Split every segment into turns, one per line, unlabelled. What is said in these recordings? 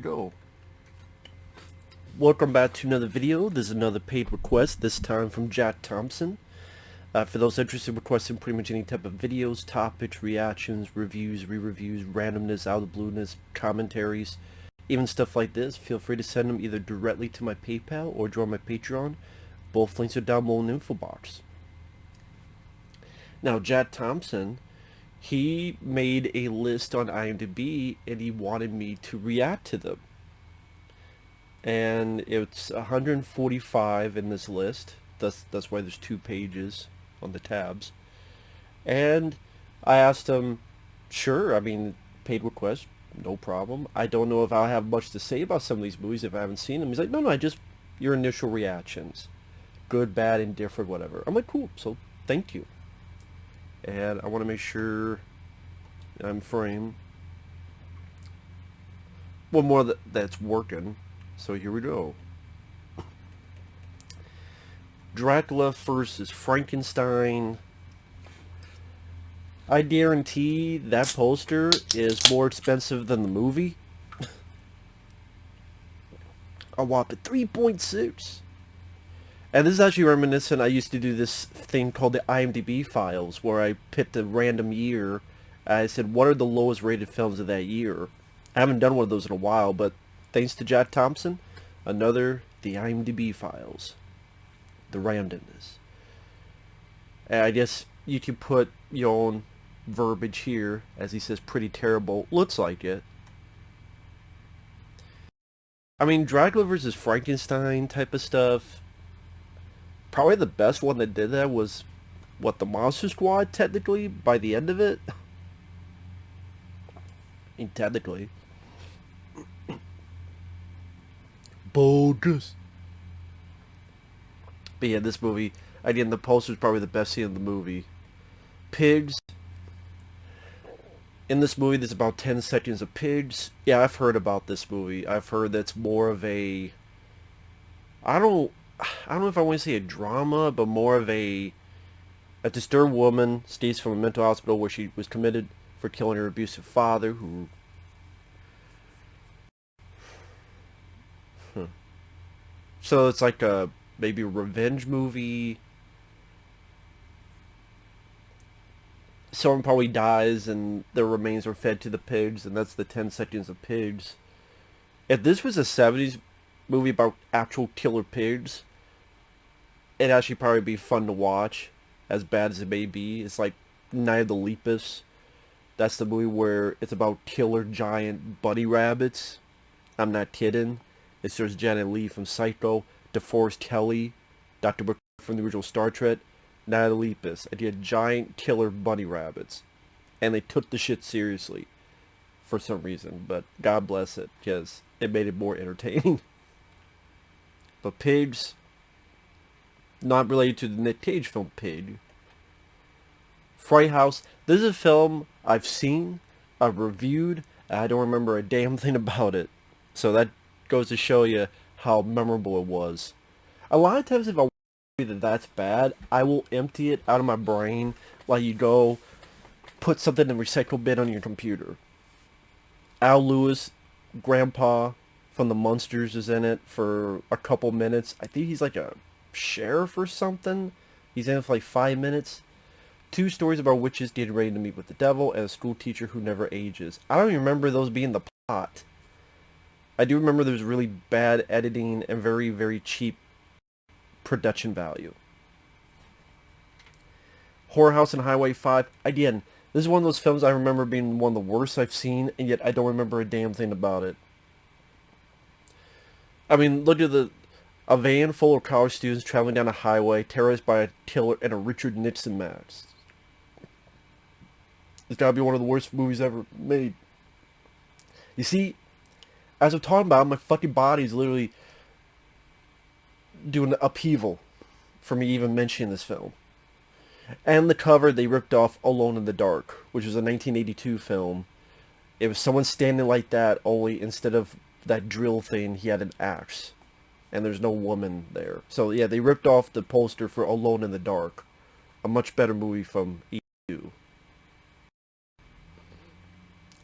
Go. Welcome back to another video. This is another paid request, this time from Thompson. For those interested in requesting pretty much any type of videos, topics, reactions, reviews, re-reviews, randomness, out of the blueness, commentaries, even stuff like this, feel free to send them either directly to my PayPal or join my Patreon. Both links are down below in the info box. Now, Thompson, he made a list on IMDB and he wanted me to react to them. And it's 145 in this list. That's why there's 2 pages on the tabs. And I asked him, sure, I mean, paid request, no problem. I don't know if I'll have much to say about some of these movies if I haven't seen them. He's like, no, just your initial reactions. Good, bad, indifferent, whatever. I'm like, cool, so thank you. And I want to make sure I'm frame. One more that's working. So here we go. Dracula versus Frankenstein. I guarantee that poster is more expensive than the movie. A whopping 3.6. And this is actually reminiscent. I used to do this thing called the IMDB files, where I picked a random year. I said, what are the lowest rated films of that year? I haven't done one of those in a while, but thanks to Thompson, the IMDB files. The randomness. And I guess you can put your own verbiage here, as he says, pretty terrible. Looks like it. I mean, Dracula versus Frankenstein type of stuff. Probably the best one that did that was, what, the Monster Squad, technically, by the end of it? I mean, technically. Bogus. But yeah, this movie, again, the poster is probably the best scene in the movie. Pigs. In this movie, there's about 10 seconds of pigs. Yeah, I've heard about this movie. I've heard that's more of a... I don't know if I want to say a drama, but more of a disturbed woman stays from a mental hospital where she was committed for killing her abusive father, who... So it's like a maybe a revenge movie. Someone probably dies and their remains are fed to the pigs, and that's the 10 seconds of pigs. If this was a 70s movie about actual killer pigs, it'd actually probably be fun to watch, as bad as it may be. It's like Night of the Lepus. That's the movie where it's about killer giant bunny rabbits. I'm not kidding. It stars Janet Leigh from Psycho, DeForest Kelly, Dr. Brooke from the original Star Trek, Night of the Lepus. And you had giant killer bunny rabbits. And they took the shit seriously. For some reason. But God bless it, because it made it more entertaining. But pigs, not related to the Nick Cage film Pig. Fright House. This is a film I've seen, I've reviewed, and I don't remember a damn thing about it. So that goes to show you how memorable it was. A lot of times if I want to say that that's bad, I will empty it out of my brain while you go put something in the recycle bin on your computer. Al Lewis, Grandpa from the Munsters, is in it for a couple minutes. I think he's like a sheriff or something. He's in it for like 5 minutes. 2 stories about witches getting ready to meet with the devil, and a school teacher who never ages. I don't even remember those being the plot. I do remember there was really bad editing and very, very cheap production value. Whorehouse Highway 5. Again, this is one of those films I remember being one of the worst I've seen, and yet I don't remember a damn thing about it. I mean, look at a van full of college students traveling down a highway, terrorized by a killer in a Richard Nixon mask. It's gotta be one of the worst movies ever made. You see, as I'm talking about, my fucking body's literally doing an upheaval for me even mentioning this film. And the cover, they ripped off Alone in the Dark, which was a 1982 film. It was someone standing like that, only instead of that drill thing, he had an axe. And there's no woman there. So yeah, they ripped off the poster for Alone in the Dark. A much better movie from 82.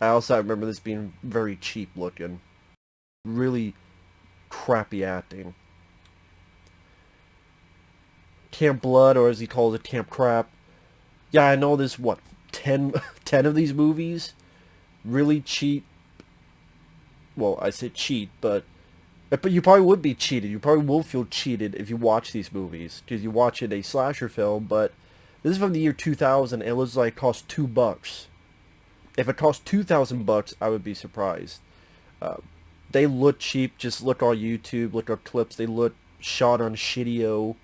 I also remember this being very cheap looking. really crappy acting. Camp Blood, or as he calls it, Camp Crap. Yeah, I know there's, what, 10, 10 of these movies? Really cheap. Well, I say cheat, but you probably would be cheated. You probably will feel cheated if you watch these movies. Because you watch it a slasher film, but this is from the year 2000, and it looks like it cost $2. If it cost $2,000, I would be surprised. They look cheap. Just look on YouTube, look up clips. They look shot on shitty-o.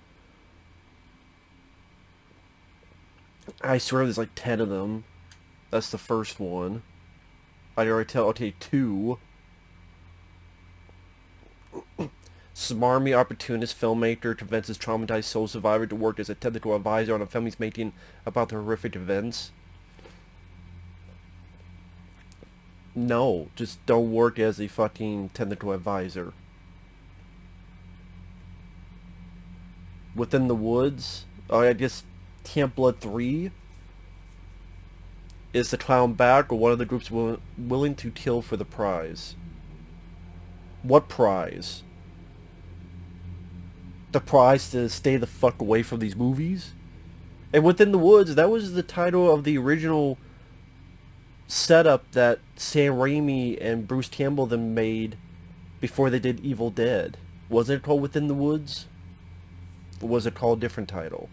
I swear there's like 10 of them. That's the first one. I already tell. Okay, 2. Smarmy opportunist filmmaker convinces traumatized soul survivor to work as a technical advisor on a film he's making about the horrific events. No, just don't work as a fucking technical advisor. Within the Woods? Oh, I guess Camp Blood 3? Is the clown back, or one of the groups willing to kill for the prize? What prize? The prize to stay the fuck away from these movies? And Within the Woods, that was the title of the original setup that Sam Raimi and Bruce Campbell then made before they did Evil Dead. Wasn't it called Within the Woods? Or was it called a different title?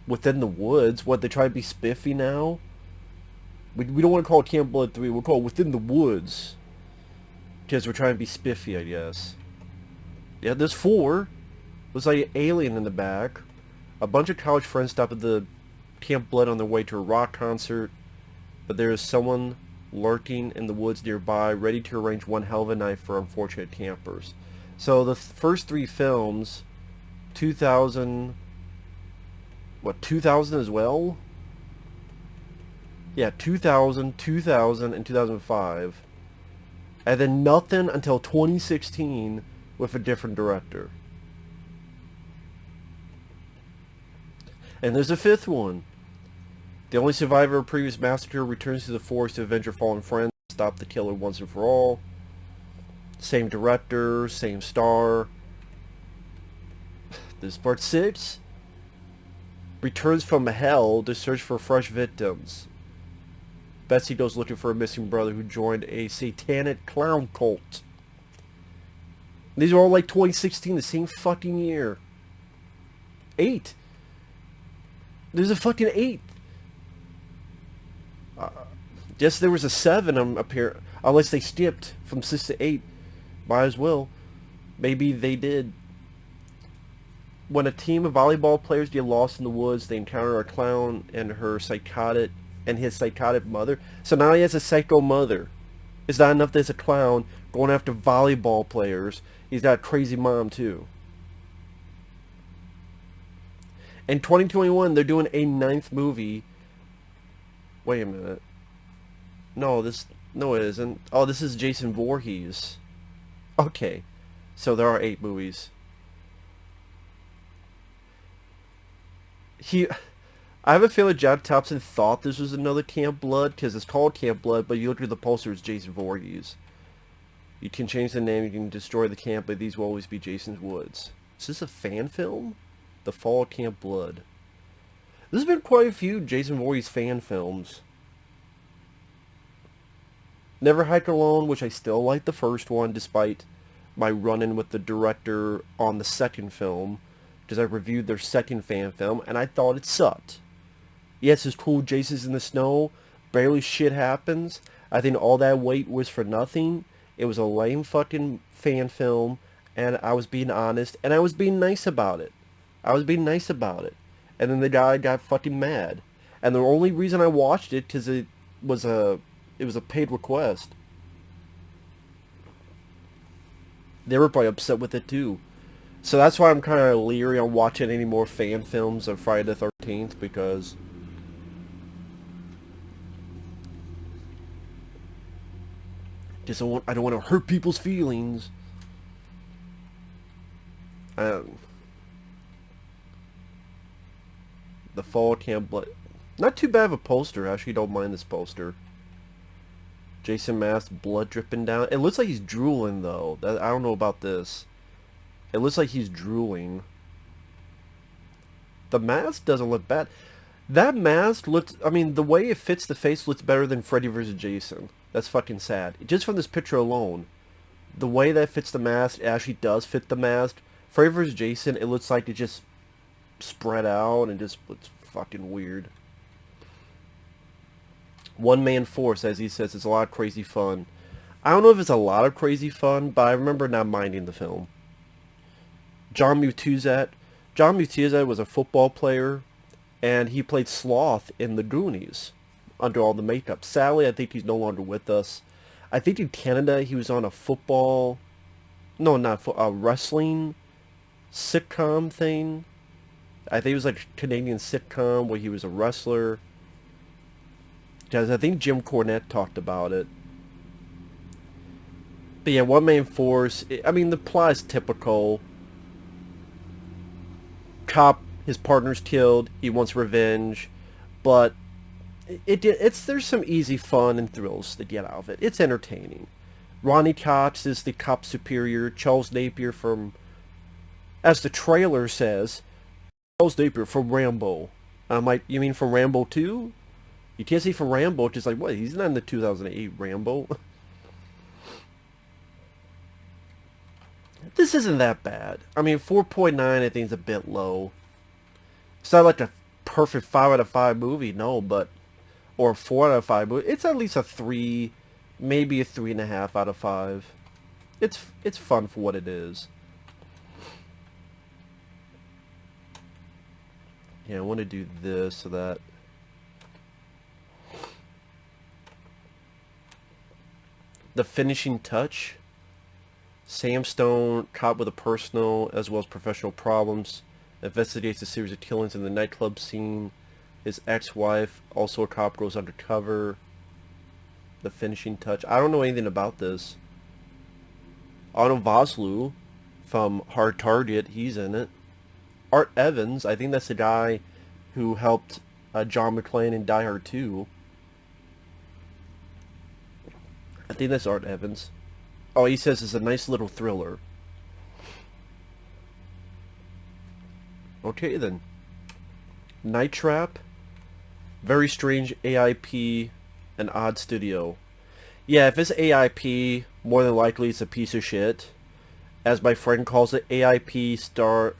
Within the Woods? What, they try to be spiffy now? We don't want to call it Camp Blood 3, we'll call it Within the Woods. Because we're trying to be spiffy, I guess. Yeah, there's 4. There's like an alien in the back. A bunch of college friends stop at the Camp Blood on their way to a rock concert. But there is someone lurking in the woods nearby, ready to arrange one hell of a night for unfortunate campers. So the first 3 films, 2000... What, 2000 as well? Yeah, 2000, 2000, and 2005. And then nothing until 2016 with a different director. And there's a 5th one. The only survivor of a previous massacre returns to the forest to avenge her fallen friends, stop the killer once and for all. Same director, same star. This is part 6. Returns from hell to search for fresh victims. Betsy goes looking for a missing brother who joined a satanic clown cult. These are all like 2016, the same fucking year. 8. There's a fucking 8. Yes, there was a 7 up here. Unless they skipped from 6 to 8. Might as well. Maybe they did. When a team of volleyball players get lost in the woods, they encounter a clown and his psychotic mother. So now he has a psycho mother. It's not enough there's a clown going after volleyball players. He's got a crazy mom too. In 2021, they're doing a 9th movie. Wait a minute. No, it isn't. Oh, this is Jason Voorhees. Okay. So there are 8 movies. I have a feeling John Thompson thought this was another Camp Blood, because it's called Camp Blood, but you look at the poster, it's Jason Voorhees. You can change the name, you can destroy the camp, but these will always be Jason's Woods. Is this a fan film? The Fall of Camp Blood. There's been quite a few Jason Voorhees fan films. Never Hike Alone, which I still like the first one, despite my run-in with the director on the second film, because I reviewed their second fan film, and I thought it sucked. Yes, it's cool, Jason's in the snow, barely shit happens. I think all that wait was for nothing. It was a lame fucking fan film, and I was being honest, and I was being nice about it. And then the guy got fucking mad. And the only reason I watched it, because it was a paid request. They were probably upset with it too. So that's why I'm kind of leery on watching any more fan films of Friday the 13th, because I don't want to hurt people's feelings. The Fall Camp Blood. Not too bad of a poster. I actually don't mind this poster. Jason mask, blood dripping down. It looks like he's drooling though. I don't know about this. It looks like he's drooling. The mask doesn't look bad. That mask looks, I mean, the way it fits the face looks better than Freddy vs. Jason. That's fucking sad. Just from this picture alone, the way that fits the mask, it actually does fit the mask. Freddy vs. Jason, it looks like it just spread out and just looks fucking weird. One man force, as he says, it's a lot of crazy fun. I don't know if it's a lot of crazy fun, but I remember not minding the film. John Mutuzet. John Mutuzet was a football player, and he played Sloth in The Goonies under all the makeup. Sadly, I think he's no longer with us. I think in Canada he was on a football, no, not a wrestling sitcom thing. I think it was like a Canadian sitcom where he was a wrestler. Because I think Jim Cornette talked about it. But yeah, one man force. I mean, the plot is typical. Cop, his partner's killed. He wants revenge, but there's some easy fun and thrills to get out of it. It's entertaining. Ronnie Cox is the cop superior. Charles Napier from, as the trailer says, Charles Napier from Rambo. I'm like, you mean from Rambo 2? You can't say from Rambo, just like, what? He's not in the 2008 Rambo. This isn't that bad. I mean, 4.9 I think is a bit low. It's not like a perfect 5 out of 5 movie, no, but... Or a 4 out of 5 movie. It's at least a 3, maybe a 3.5 out of 5. It's fun for what it is. Yeah, I want to do this so that... The finishing touch. Sam Stone, caught with a personal as well as professional problems, investigates a series of killings in the nightclub scene. His ex-wife, also a cop, goes undercover. The finishing touch. I don't know anything about this. Otto Vosloo from Hard Target, he's in it. Art Evans, I think that's the guy who helped John McClane in Die Hard 2. I think that's Art Evans. Oh, he says it's a nice little thriller. Okay then. Night Trap. Very strange AIP. An odd studio. Yeah, if it's AIP, more than likely it's a piece of shit. As my friend calls it, AIP star...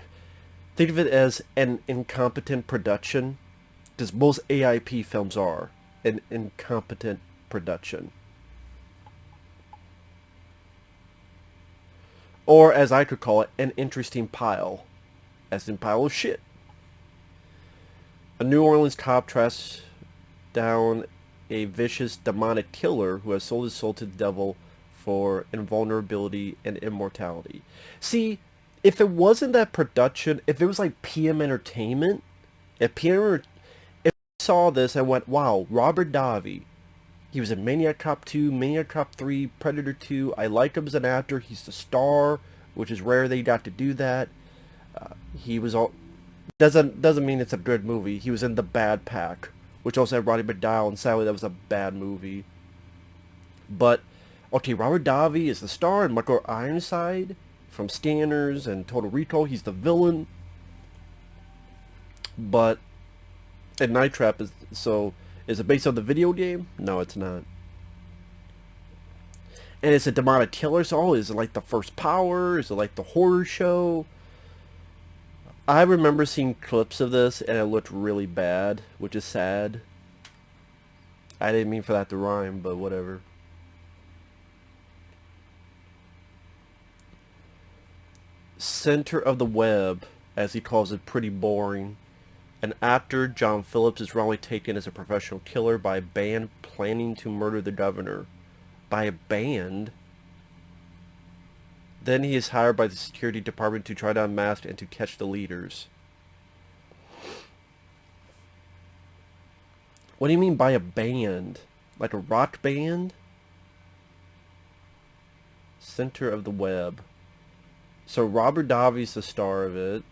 Think of it as an incompetent production. Because most AIP films are an incompetent production. Or, as I could call it, an interesting pile. As in pile of shit. A New Orleans cop tracks down a vicious demonic killer who has sold his soul to the devil for invulnerability and immortality. See, if it wasn't that production, if it was like PM Entertainment, if I saw this and went, wow, Robert Davi, he was in Maniac Cop 2, Maniac Cop 3, Predator 2. I like him as an actor. He's the star, which is rare they got to do that. He was all... Doesn't mean it's a good movie. He was in The Bad Pack, which also had Roddy McDowall, and sadly that was a bad movie. But, okay, Robert Davi is the star, and Michael Ironside from Scanners and Total Recall, he's the villain. But, and Night Trap is... So... Is it based on the video game? No, it's not. And it's a demonic killer, so is it like the First Power? Is it like the horror show? I remember seeing clips of this, and it looked really bad, which is sad. I didn't mean for that to rhyme, but whatever. Center of the web, as he calls it, pretty boring. An actor, John Phillips, is wrongly taken as a professional killer by a band planning to murder the governor. By a band? Then he is hired by the security department to try to unmask and to catch the leaders. What do you mean by a band? Like a rock band? Center of the web. So Robert Davi's the star of it.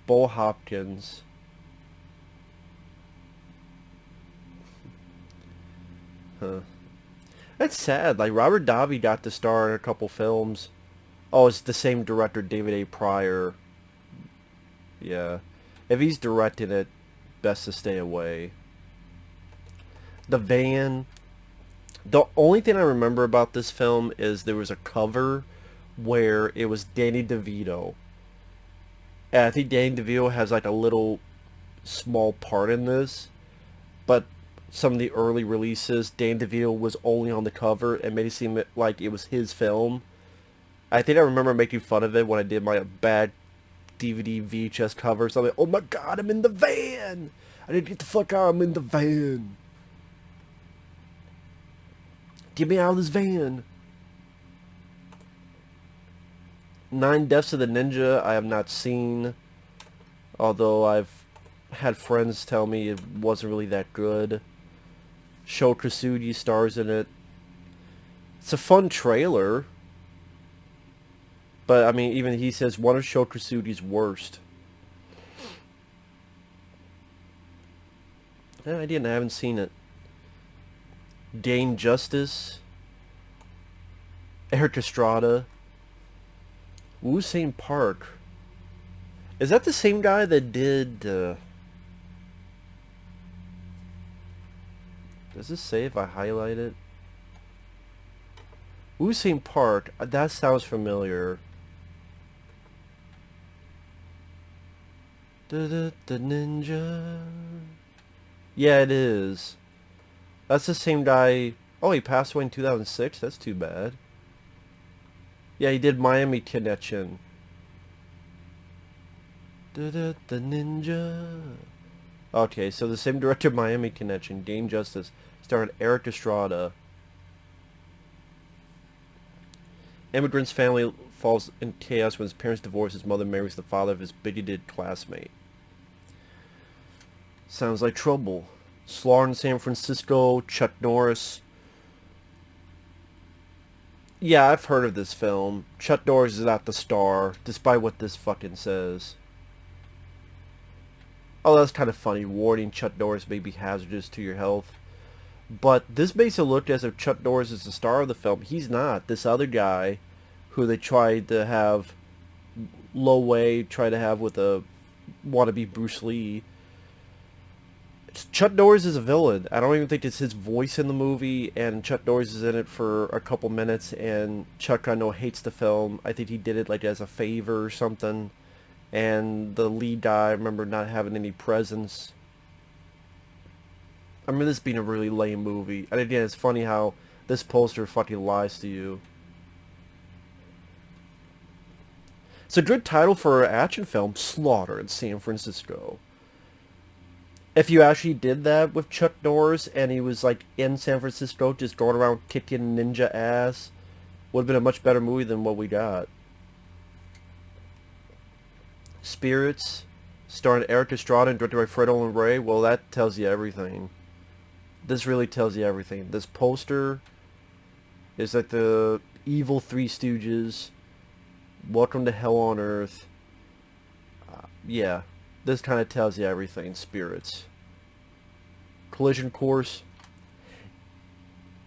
Bo Hopkins. Huh. That's sad. Like, Robert Davi got to star in a couple films. Oh, it's the same director, David A. Pryor. Yeah. If he's directing it, best to stay away. The Van. The only thing I remember about this film is there was a cover where it was Danny DeVito. And I think Danny DeVito has like a little small part in this. But some of the early releases, Danny DeVito was only on the cover and made it seem like it was his film. I think I remember making fun of it when I did my bad DVD VHS covers. I'm like, oh my god, I'm in the van! I need to get the fuck out, I'm in the van. Get me out of this van. 9 Deaths of the Ninja I have not seen. Although I've had friends tell me it wasn't really that good. Sho Kosugi stars in it. It's a fun trailer. But, I mean, even he says one of Sho Kosugi's worst. I haven't seen it. Dane Justice. Eric Estrada. Wu-Sain Park. Is that the same guy that did... does this say if I highlight it? Wu-Sain Park. That sounds familiar. The ninja. Yeah, it is. That's the same guy. Oh, he passed away in 2006? That's too bad. Yeah, he did Miami Connection. The ninja. Okay, so the same director of Miami Connection, Dane Justice, starred Eric Estrada. Immigrant's family falls in chaos when his parents divorce. His mother marries the father of his bigoted classmate. Sounds like trouble. Slaughter in San Francisco, Chuck Norris. Yeah, I've heard of this film. Chuck Norris is not the star, despite what this fucking says. Oh, that's kind of funny. Warning, Chuck Norris may be hazardous to your health. But this makes it look as if Chuck Norris is the star of the film. He's not. This other guy, who they tried to have Lo Wei try to have with a wannabe Bruce Lee. Chuck Norris is a villain. I don't even think it's his voice in the movie, and Chuck Norris is in it for a couple minutes, and Chuck, I know, hates the film. I think he did it like as a favor or something, and the lead guy, I remember not having any presence. I remember this being a really lame movie. And again, it's funny how this poster fucking lies to you. It's a good title for an action film, Slaughter in San Francisco. If you actually did that with Chuck Norris and he was like in San Francisco just going around kicking ninja ass, would have been a much better movie than what we got. Spirits, starring Eric Estrada and directed by Fred Olen Ray. Well, that tells you everything. This really tells you everything. This poster is like the evil Three Stooges. Welcome to Hell on Earth. Yeah, this kind of tells you everything. Spirits. Collision Course.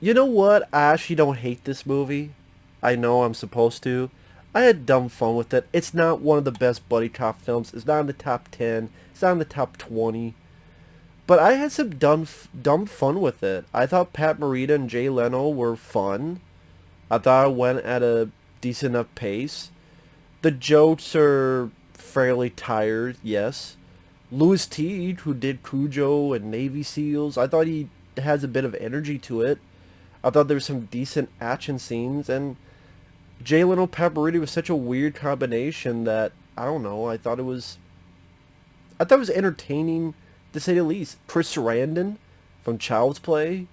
You know what? I actually don't hate this movie. I know I'm supposed to. I had dumb fun with it. It's not one of the best buddy cop films. It's not in the top 10. It's not in the top 20. But I had some dumb fun with it. I thought Pat Morita and Jay Leno were fun. I thought it went at a decent enough pace. The jokes are fairly tired, yes. Louis Teague, who did Cujo and Navy SEALs, I thought he has a bit of energy to it. I thought there were some decent action scenes, and Jay Leno and Pat Morita was such a weird combination that, I don't know, I thought it was entertaining, to say the least. Chris Sarandon from Child's Play,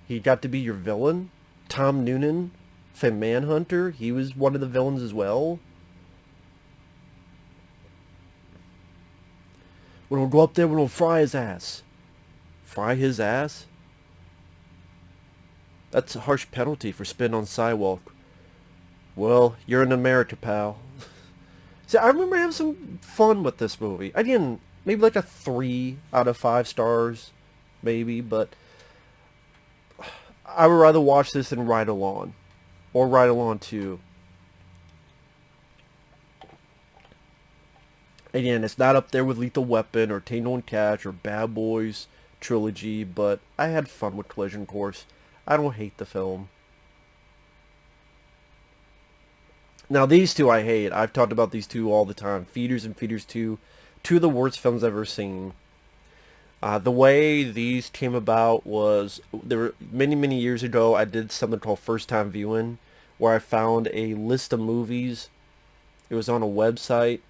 he got to be your villain. Tom Noonan from Manhunter, he was one of the villains as well. We're gonna go up there, we're gonna fry his ass. Fry his ass? That's a harsh penalty for spitting on the sidewalk. Well, you're in America, pal. See, I remember having some fun with this movie. Again, maybe like a 3 out of 5 stars, maybe, but I would rather watch this than Ride Along. Or Ride Along 2. Again, it's not up there with Lethal Weapon or Tango and Cash or Bad Boys Trilogy, but I had fun with Collision Course. I don't hate the film. Now these two I hate. I've talked about these two all the time. Feeders and Feeders 2. Two of the worst films I've ever seen. The way these came about was, there were many years ago, I did something called First Time Viewing, where I found a list of movies. It was on a website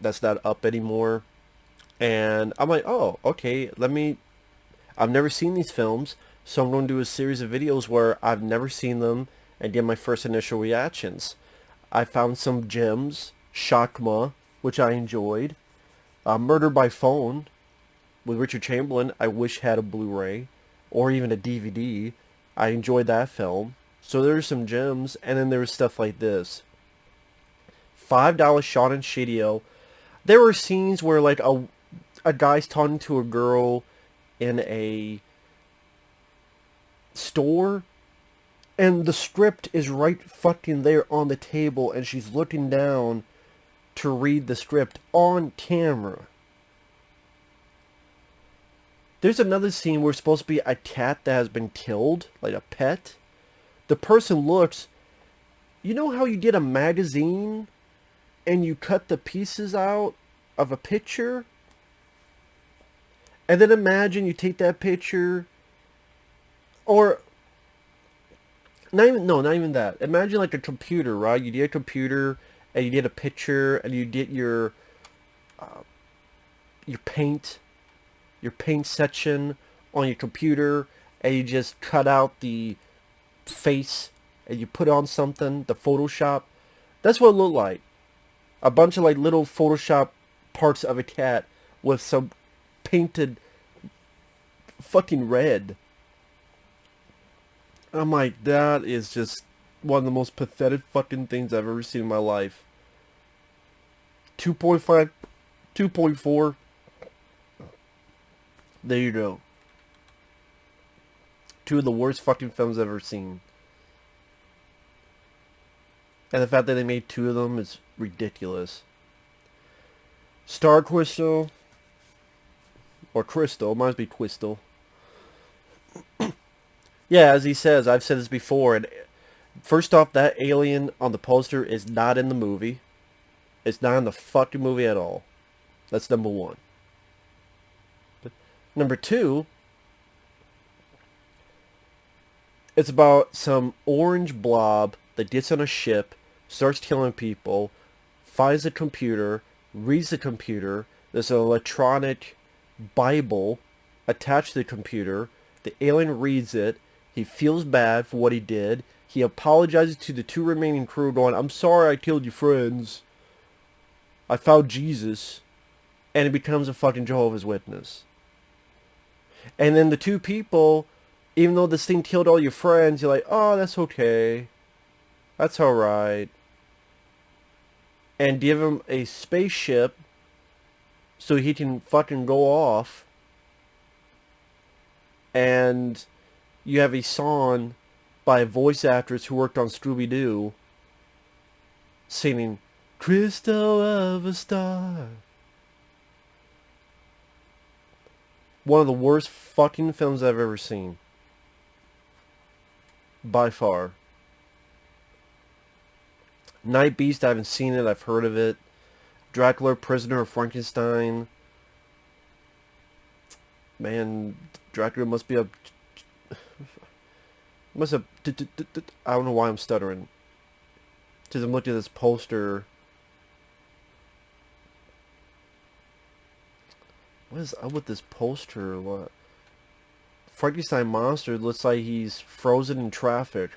that's not up anymore. And I'm like, oh, okay, I've never seen these films, so I'm going to do a series of videos where I've never seen them and get my first initial reactions. I found some gems, Shakma, which I enjoyed. Murder by Phone with Richard Chamberlain, I wish had a Blu-ray or even a DVD. I enjoyed that film. So there's some gems, and then there's stuff like this. $5 shot in Shadio. There were scenes where like a guy's talking to a girl in a store, and the script is right fucking there on the table, and she's looking down to read the script on camera. There's another scene where it's supposed to be a cat that has been killed, like a pet. The person looks, you know how you get a magazine and you cut the pieces out of a picture? And then imagine you take that picture, or not even that. Imagine like a computer, right? You get a computer and you get a picture and you get your paint section on your computer, and you just cut out the face and you put on something, the Photoshop. That's what it looked like. A bunch of like little Photoshop parts of a cat with some painted fucking red. I'm like, that is just one of the most pathetic fucking things I've ever seen in my life. 2.5, 2.4. There you go. Two of the worst fucking films I've ever seen. And the fact that they made two of them is ridiculous. Star Crystal. Or Crystal. Might be Crystal. Yeah, as he says, I've said this before. And first off, that alien on the poster is not in the movie. It's not in the fucking movie at all. That's number one. Number two, it's about some orange blob that gets on a ship, starts killing people, finds a computer, reads the computer. There's an electronic Bible attached to the computer. The alien reads it. He feels bad for what he did. He apologizes to the two remaining crew, going, I'm sorry I killed your friends. I found Jesus. And he becomes a fucking Jehovah's Witness. And then the two people, even though this thing killed all your friends, you're like, oh, that's okay. That's alright. And give him a spaceship so he can fucking go off. And you have a song by a voice actress who worked on Scooby-Doo singing, Crystal of a Star. One of the worst fucking films I've ever seen. By far. Night Beast, I haven't seen it. I've heard of it. Dracula, Prisoner of Frankenstein. Man, Dracula must be a... I don't know why I'm stuttering. Because I'm looking at this poster. What is up with this poster? What? Frankenstein monster looks like he's frozen in traffic.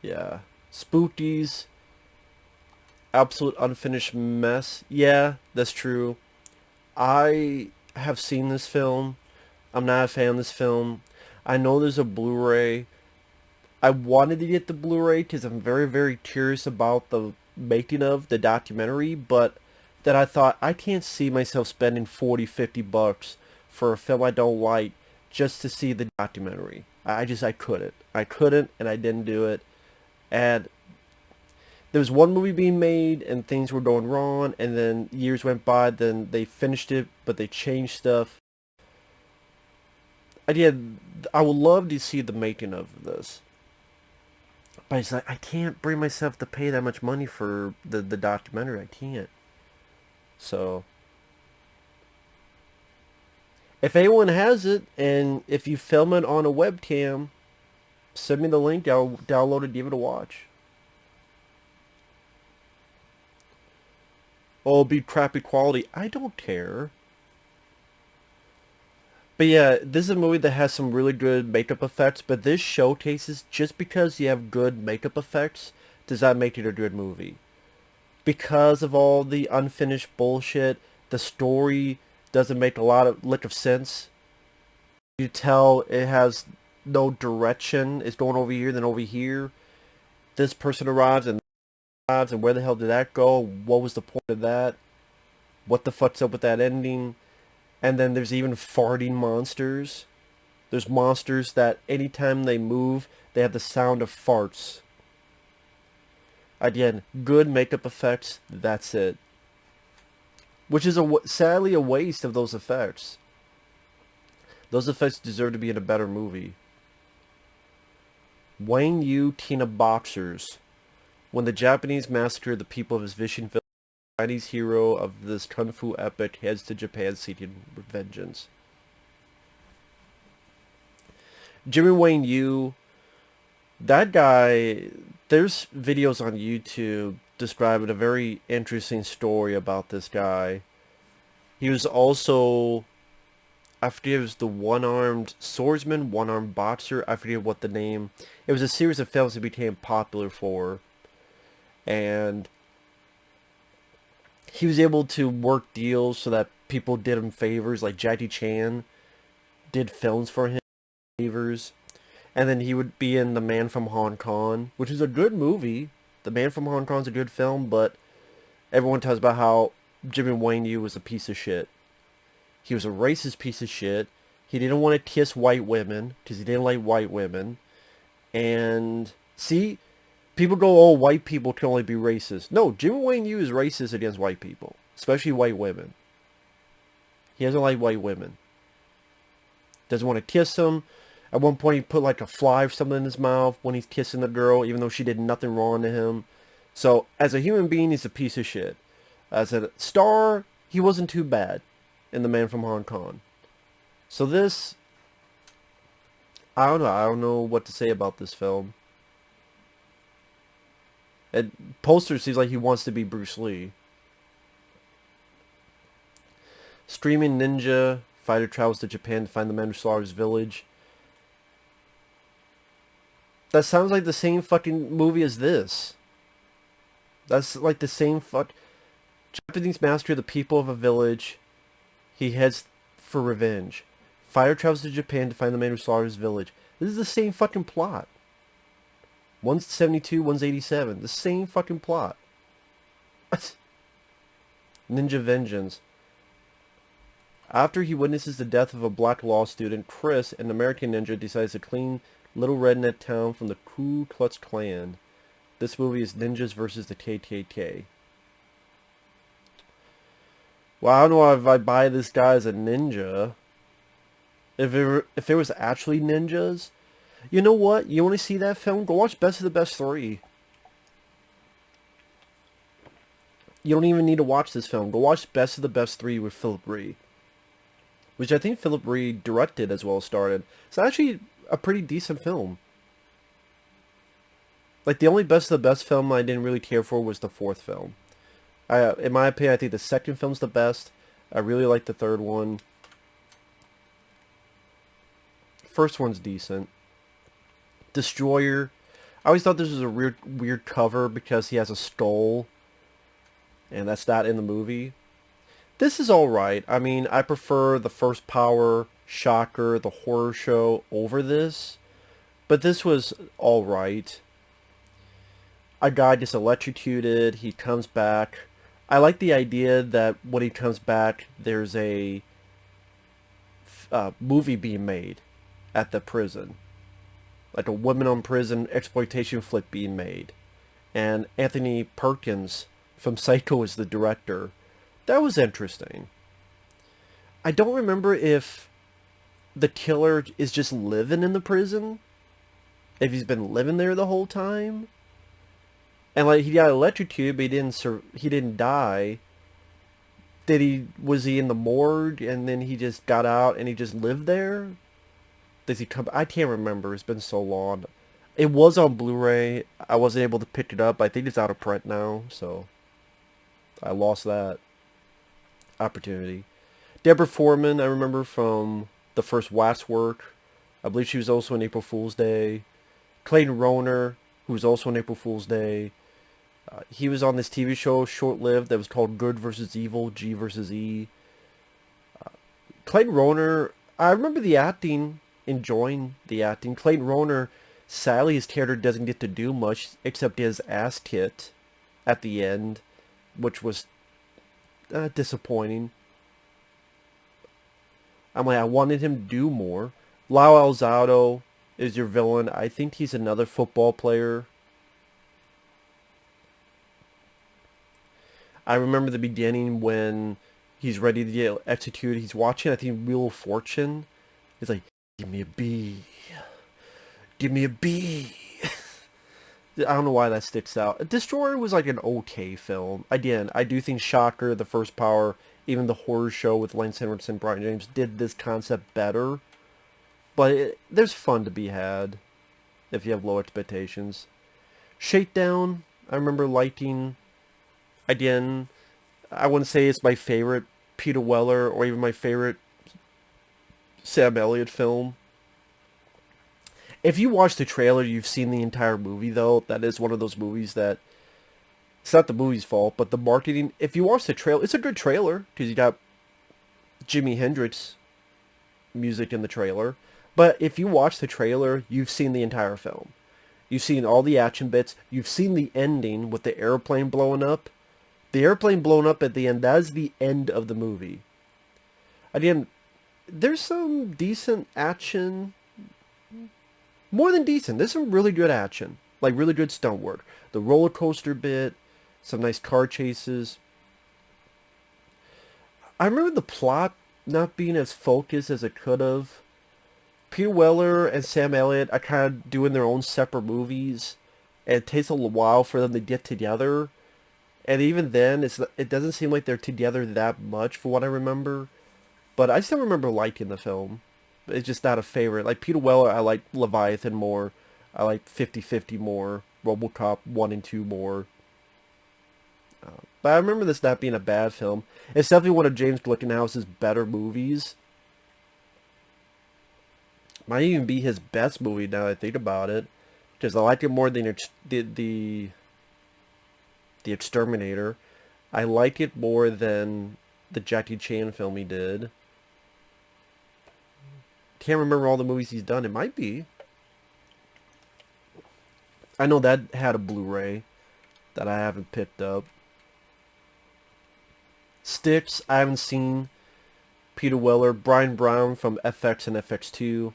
Yeah. Spookies. Absolute unfinished mess. Yeah, that's true. I have seen this film. I'm not a fan of this film. I know there's a Blu-ray. I wanted to get the Blu-ray because I'm very curious about the making of, the documentary, but that I thought I can't see myself spending 40, 50 bucks for a film I don't like just to see the documentary. I couldn't. I couldn't, and I didn't do it. And there was one movie being made, and things were going wrong, and then years went by, then they finished it, but they changed stuff. Again, I would love to see the making of this. But it's like, I can't bring myself to pay that much money for the documentary. I can't. So, if anyone has it, and if you film it on a webcam, send me the link. I'll download it, give it a watch. Oh, it'll be crappy quality. I don't care. But yeah, this is a movie that has some really good makeup effects, but this showcases just because you have good makeup effects does that make it a good movie. Because of all the unfinished bullshit, the story doesn't make a lot of lick of sense. You tell it has no direction. It's going over here, then over here. This person arrives, and where the hell did that go? What was the point of that? What the fuck's up with that ending? And then there's even farting monsters. There's monsters that anytime they move, they have the sound of farts. Again, good makeup effects, that's it. Which is sadly a waste of those effects. Those effects deserve to be in a better movie. Wang Yu Tina Boxers. When the Japanese massacre the people of his Vision village, the Chinese hero of this kung fu epic heads to Japan seeking vengeance. Jimmy Wayne Yu, that guy, there's videos on YouTube describing a very interesting story about this guy. He was also, I forget, it was the one-armed swordsman, one-armed boxer, I forget what the name. It was a series of films he became popular for. And he was able to work deals so that people did him favors, like Jackie Chan did films for him, favors. And then he would be in The Man from Hong Kong, which is a good movie. The Man from Hong Kong is a good film, but everyone tells about how Jimmy Wayne Yu was a piece of shit. He was a racist piece of shit. He didn't want to kiss white women because he didn't like white women. And see, people go, oh, white people can only be racist. No, Jimmy Wayne Yu is racist against white people, especially white women. He doesn't like white women. Doesn't want to kiss them. At one point, he put like a fly or something in his mouth when he's kissing the girl, even though she did nothing wrong to him. So, as a human being, he's a piece of shit. As a star, he wasn't too bad in The Man from Hong Kong. So this, I don't know. I don't know what to say about this film. Poster seems like he wants to be Bruce Lee. Streaming Ninja fighter travels to Japan to find the man who slaughtered his village. That sounds like the same fucking movie as this. That's like the same Japanese master the people of a village. He heads for revenge. Fighter travels to Japan to find the man who slaughtered his village. This is the same fucking plot. One's 72, one's 87. The same fucking plot. Ninja Vengeance. After he witnesses the death of a black law student, Chris, an American ninja, decides to clean Little Redneck Town from the Ku Klux Klan. This movie is ninjas versus the KKK. Well, I don't know if I buy this guy as a ninja. If it was actually ninjas, you know what? You want to see that film? Go watch Best of the Best 3. You don't even need to watch this film. Go watch Best of the Best 3 with Philip Ree. Which I think Philip Ree directed as well as starred. It's actually a pretty decent film. Like, the only Best of the Best film I didn't really care for was the fourth film. In my opinion, I think the second film's the best. I really like the third one. First one's decent. Destroyer. I always thought this was a weird cover because he has a skull. And that's not in the movie. This is alright. I mean, I prefer the First Power, Shocker, the Horror Show over this. But this was alright. a guy gets electrocuted, he comes back. I like the idea that when he comes back, there's a movie being made at the prison. Like a women on prison exploitation flick being made. And Anthony Perkins from Psycho is the director. That was interesting. I don't remember if the killer is just living in the prison, if he's been living there the whole time, and like he got electrocuted, but he didn't die. Was he in the morgue and then he just got out and he just lived there? Does he come? I can't remember. It's been so long. It was on Blu-ray. I wasn't able to pick it up. I think it's out of print now, so I lost that opportunity. Deborah Foreman, I remember from the first Waxwork. I believe she was also in April Fool's Day. Clayton Rohner, who was also in April Fool's Day. He was on this TV show, short-lived, that was called Good vs. Evil, G vs. E. Clayton Rohner, I remember the acting, enjoying the acting. Clayton Rohner, sadly, his character doesn't get to do much except his ass kicked at the end, which was disappointing. I'm like, I wanted him to do more. Lau Alzado is your villain. I think he's another football player. I remember the beginning when he's ready to get executed. He's watching, I think, Wheel of Fortune. He's like, give me a B. Give me a B. I don't know why that sticks out. Destroyer was like an okay film. Again, I do think Shocker, The First Power, even The Horror Show with Lance Henriksen and Brian James did this concept better. But there's fun to be had if you have low expectations. Shakedown, I remember liking. Again, I wouldn't say it's my favorite Peter Weller or even my favorite Sam Elliott film. If you watch the trailer, you've seen the entire movie, though. That is one of those movies that... It's not the movie's fault, but the marketing... If you watch the trailer, it's a good trailer, because you got Jimi Hendrix music in the trailer. But if you watch the trailer, you've seen the entire film. You've seen all the action bits. You've seen the ending with the airplane blowing up. The airplane blown up at the end, that is the end of the movie. Again, there's some decent action. More than decent. There's some really good action. Like, really good stunt work. The roller coaster bit. Some nice car chases. I remember the plot not being as focused as it could have. Peter Weller and Sam Elliott are kind of doing their own separate movies. And it takes a while for them to get together. And even then, it doesn't seem like they're together that much for what I remember. But I still remember liking the film. It's just not a favorite. Like Peter Weller, I like Leviathan more. I like 50-50 more. RoboCop 1 and 2 more. But I remember this not being a bad film. It's definitely one of James Glickenhaus's better movies. Might even be his best movie now that I think about it. Because I like it more than the Exterminator. I like it more than the Jackie Chan film he did. Can't remember all the movies he's done. It might be. I know that had a Blu-ray that I haven't picked up. Sticks, I haven't seen. Peter Weller, Brian Brown from FX and FX2.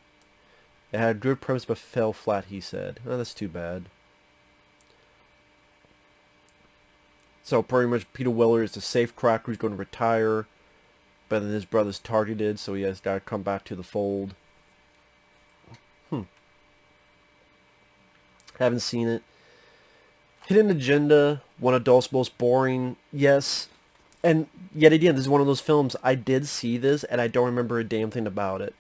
It had a good premise but fell flat, he said. Oh, that's too bad. So pretty much Peter Weller is the Safecracker who's going to retire. But then his brother's targeted, so he has got to come back to the fold. Haven't seen it. Hidden Agenda, one of adult's most boring. Yes. And yet again, this is one of those films, I did see this, and I don't remember a damn thing about it.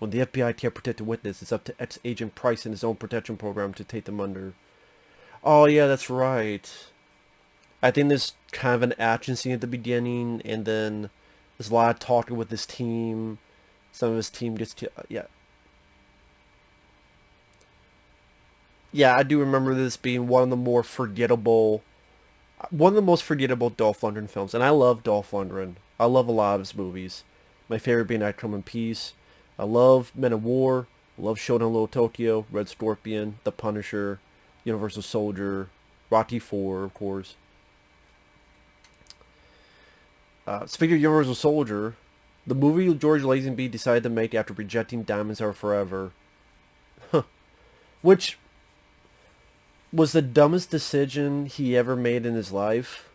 When the FBI can't protect a witness, it's up to ex-Agent Price and his own protection program to take them under. Oh yeah, that's right. I think there's kind of an action scene at the beginning, and then there's a lot of talking with his team. Some of his team gets to... yeah. Yeah, I do remember this being one of the more forgettable... One of the most forgettable Dolph Lundgren films. And I love Dolph Lundgren. I love a lot of his movies. My favorite being I Come in Peace. I love Men of War. I love Showdown Little Tokyo, Red Scorpion, The Punisher, Universal Soldier, Rocky 4, of course. Speaking of Universal Soldier, the movie George Lazenby decided to make after rejecting Diamonds Are Forever, which was the dumbest decision he ever made in his life.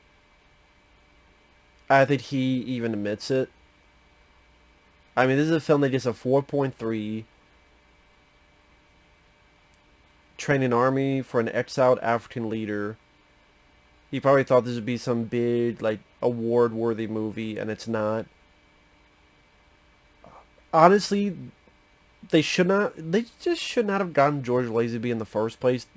I think he even admits it. I mean, this is a film that gets a 4.3. Train an army for an exiled African leader. He probably thought this would be some big, like, award-worthy movie, and it's not. Honestly, they just should not have gotten George Lazenby in the first place.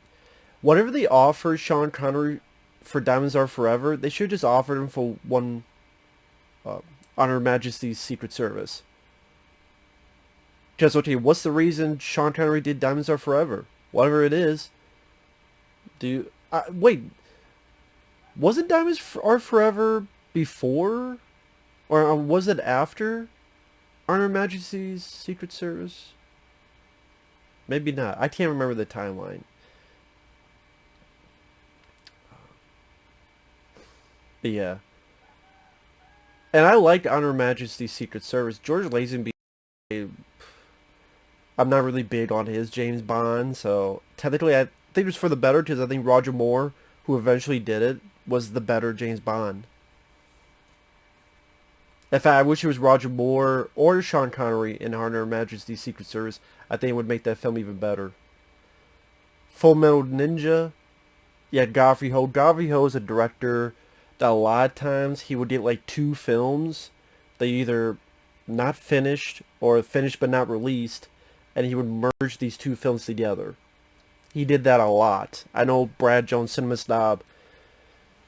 Whatever they offered Sean Connery for Diamonds Are Forever, they should have just offered him for one on Her Majesty's Secret Service. Because, okay, what's the reason Sean Connery did Diamonds Are Forever? Whatever it is. Wait, wasn't Diamonds Are Forever before? Or was it after On Her Majesty's Secret Service? Maybe not. I can't remember the timeline. But yeah. And I liked On Her Majesty's Secret Service. George Lazenby, I'm not really big on his James Bond, so technically I think it was for the better because I think Roger Moore, who eventually did it, was the better James Bond. In fact, I wish it was Roger Moore or Sean Connery in Her Majesty's Secret Service. I think it would make that film even better. Fullmetal Ninja. Yeah, Gravery. Gravery is a director that a lot of times he would get like 2 films. They either not finished or finished but not released, and he would merge these 2 films together. He did that a lot. I know Brad Jones, Cinema Snob.